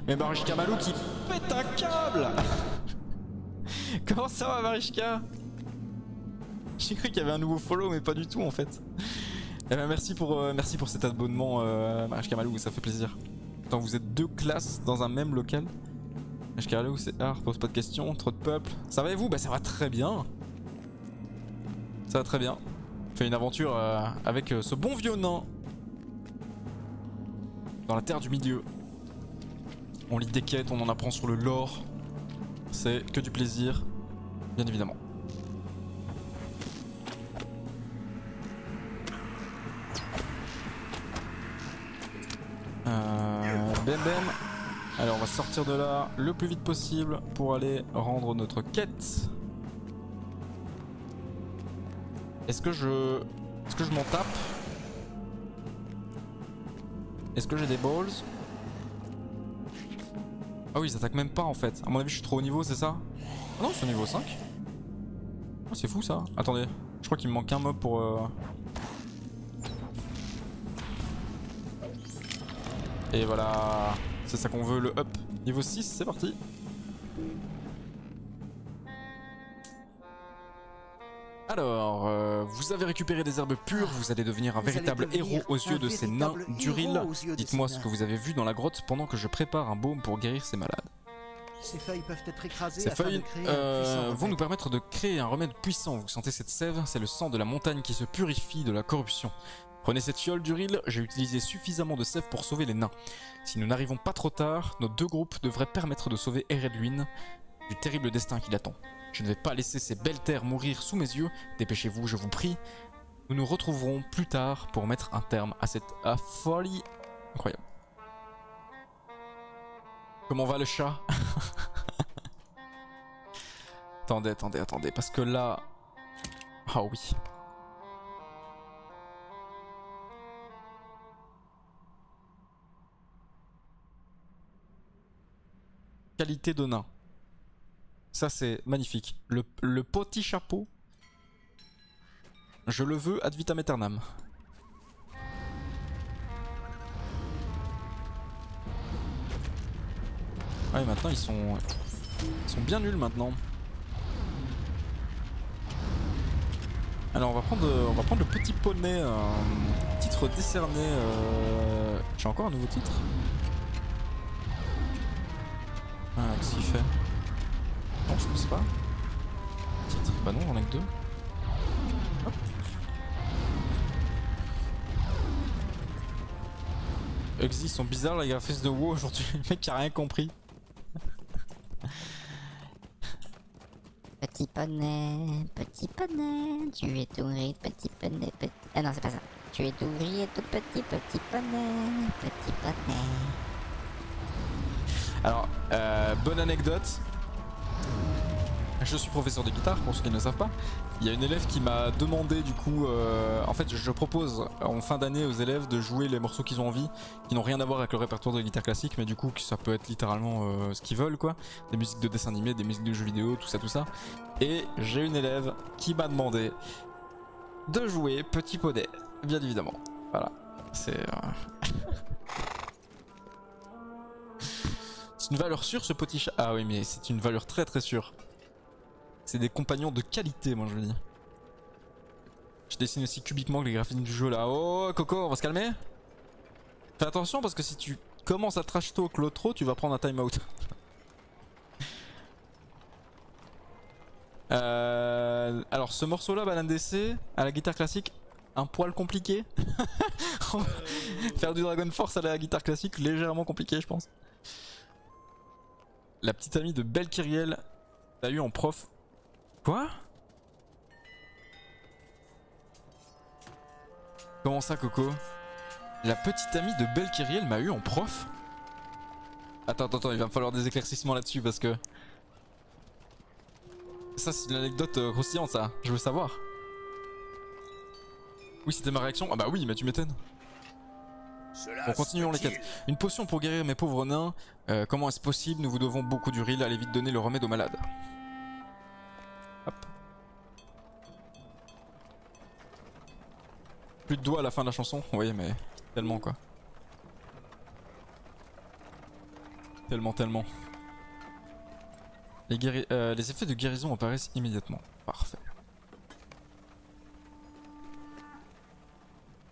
Mais Marichka Malou qui pète un câble. Comment ça va Marichka? J'ai cru qu'il y avait un nouveau follow mais pas du tout en fait. Eh ben merci pour cet abonnement Marichka Malou, ça fait plaisir. Quand vous êtes 2 classes dans un même local. Marichka Malou c'est art, pose pas de questions, trop de peuple. Ça va et vous? Bah ça va très bien. Ça va très bien. On fait une aventure avec ce bon vieux nain. Dans la terre du milieu. On lit des quêtes, on en apprend sur le lore. C'est que du plaisir, bien évidemment. Bam bam. Allez, on va sortir de là le plus vite possible pour aller rendre notre quête. Est-ce que je m'en tape? Est-ce que j'ai des balls? Ah oui, ils attaquent même pas en fait. À mon avis, je suis trop haut niveau, c'est ça? Ah non, c'est niveau 5. Oh, c'est fou ça. Attendez, je crois qu'il me manque un mob pour... Et voilà, c'est ça qu'on veut, le up. Niveau 6, c'est parti. Alors, vous avez récupéré des herbes pures, vous allez devenir un véritable héros aux yeux de ces nains d'Uril. Dites-moi ce que vous avez vu dans la grotte pendant que je prépare un baume pour guérir ces malades. Ces feuilles peuvent être écrasées. Ces feuilles vont nous permettre de créer un remède puissant. Vous sentez cette sève? C'est le sang de la montagne qui se purifie de la corruption. Prenez cette fiole d'Uril, j'ai utilisé suffisamment de sève pour sauver les nains. Si nous n'arrivons pas trop tard, nos 2 groupes devraient permettre de sauver Eredluin du terrible destin qui l'attend. Je ne vais pas laisser ces belles terres mourir sous mes yeux. Dépêchez-vous, je vous prie. Nous nous retrouverons plus tard pour mettre un terme à cette folie incroyable. Comment va le chat? Attendez, parce que là... Ah oui. Qualité de nain. Ça c'est magnifique. Le petit chapeau. Je le veux ad vitam aeternam. Ouais, maintenant ils sont bien nuls maintenant. Alors on va prendre le petit poney, titre décerné. J'ai encore un nouveau titre. Ah, qu'est-ce qu'il fait? Non, je pense pas. Titre, bah non, j'en ai que 2. Hop. Exis sont bizarres, les graphismes de WoW aujourd'hui. Le mec qui a rien compris. Petit poney, tu es tout gris, petit poney, petit... Ah non, c'est pas ça. Tu es tout gris et tout petit, petit poney, petit poney. Alors, bonne anecdote. Je suis professeur de guitare, pour ceux qui ne le savent pas. Il y a une élève qui m'a demandé du coup... en fait, je propose en fin d'année aux élèves de jouer les morceaux qu'ils ont envie, qui n'ont rien à voir avec le répertoire de guitare classique, mais du coup, ça peut être littéralement ce qu'ils veulent, quoi. Des musiques de dessins animés, des musiques de jeux vidéo, tout ça, tout ça. Et j'ai une élève qui m'a demandé de jouer Petit Poney, bien évidemment. Voilà. C'est... C'est une valeur sûre ce petit chat. Ah oui, mais c'est une valeur très très sûre. C'est des compagnons de qualité, moi je dis. Je dessine aussi cubiquement les graphismes du jeu là. Oh Coco, on va se calmer. Fais attention parce que si tu commences à trash talk l'autre trop, tu vas prendre un time out. Alors ce morceau là, Banane d'essai, à la guitare classique, un poil compliqué. Faire du Dragon Force à la guitare classique, légèrement compliqué je pense. La petite amie de Belkiriel, t'as eu en prof. Quoi? Comment ça Coco? La petite amie de Belkiriel m'a eu en prof? Attends, il va me falloir des éclaircissements là-dessus parce que... Ça c'est une anecdote croustillante ça, je veux savoir. Oui c'était ma réaction, ah bah oui mais tu m'étonnes. Bon continuons les quêtes. Une potion pour guérir mes pauvres nains, comment est-ce possible? Nous vous devons beaucoup d'Uril, allez vite donner le remède aux malades. Hop. Plus de doigts à la fin de la chanson. Oui, mais tellement quoi. Tellement. Les effets de guérison apparaissent immédiatement. Parfait.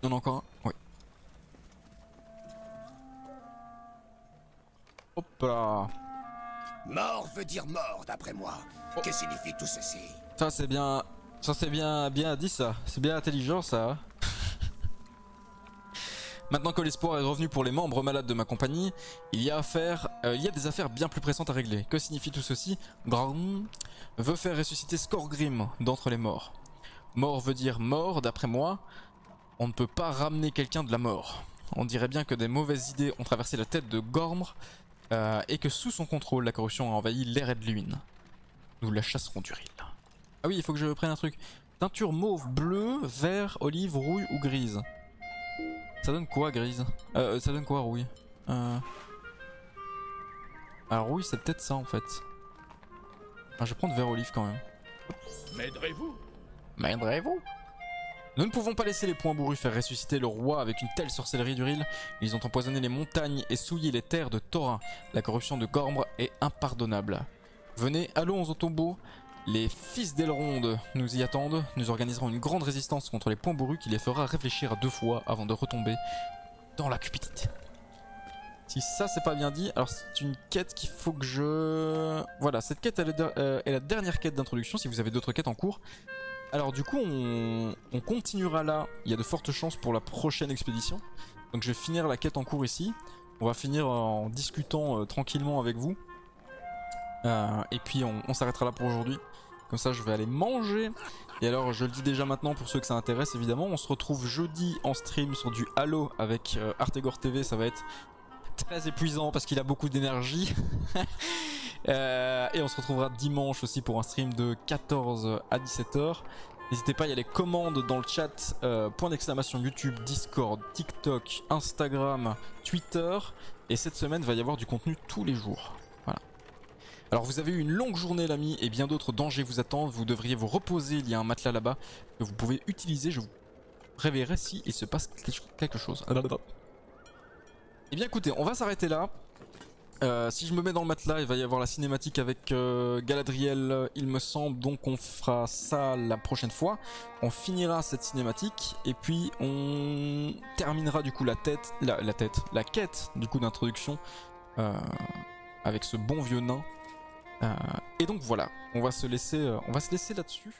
On en a encore un? Oui. Hop là. Mort veut dire mort, d'après moi. Oh. Que signifie tout ceci? Ça c'est bien... Ça c'est bien dit ça. C'est bien intelligent ça. Maintenant que l'espoir est revenu pour les membres malades de ma compagnie, il y a des affaires bien plus pressantes à régler. Que signifie tout ceci? Grom veut faire ressusciter Skorgrim d'entre les morts. Mort veut dire mort, d'après moi. On ne peut pas ramener quelqu'un de la mort. On dirait bien que des mauvaises idées ont traversé la tête de Gormr et que sous son contrôle, la corruption a envahi l'air et de l'huile. Nous la chasserons du ril. Ah oui, il faut que je prenne un truc. Teinture mauve, bleu, vert, olive, rouille ou grise. Ça donne quoi grise? Ça donne quoi rouille? Alors rouille c'est peut-être ça en fait. Ah, je vais prendre vert olive quand même. M'aiderez-vous? M'aiderez-vous? Nous ne pouvons pas laisser les poings bourrus faire ressusciter le roi avec une telle sorcellerie du Ril. Ils ont empoisonné les montagnes et souillé les terres de Thorin. La corruption de Gormr est impardonnable. Venez, allons au tombeau. Les fils d'Elrond nous y attendent. Nous organiserons une grande résistance contre les poings bourrus qui les fera réfléchir à 2 fois avant de retomber dans la cupidité. Si ça c'est pas bien dit, alors c'est une quête qu'il faut que je... Voilà, cette quête est la dernière quête d'introduction si vous avez d'autres quêtes en cours. Alors du coup on continuera là, il y a de fortes chances pour la prochaine expédition. Donc je vais finir la quête en cours ici. On va finir en discutant tranquillement avec vous. Et puis on s'arrêtera là pour aujourd'hui. Comme ça je vais aller manger. Et alors je le dis déjà maintenant pour ceux que ça intéresse évidemment. On se retrouve jeudi en stream sur du Halo avec Artegor TV. Ça va être très épuisant parce qu'il a beaucoup d'énergie. Et on se retrouvera dimanche aussi pour un stream de 14 à 17h. N'hésitez pas, il y a les commandes dans le chat, point d'exclamation YouTube, Discord, TikTok, Instagram, Twitter. Et cette semaine il va y avoir du contenu tous les jours. Voilà. Alors vous avez eu une longue journée l'ami et bien d'autres dangers vous attendent. Vous devriez vous reposer, il y a un matelas là-bas que vous pouvez utiliser. Je vous réveillerai si il se passe quelque chose. Et bien écoutez, on va s'arrêter là. Si je me mets dans le matelas, il va y avoir la cinématique avec Galadriel, il me semble, donc on fera ça la prochaine fois. On finira cette cinématique et puis on terminera du coup la quête du coup d'introduction avec ce bon vieux nain. Et donc voilà, on va se laisser là-dessus.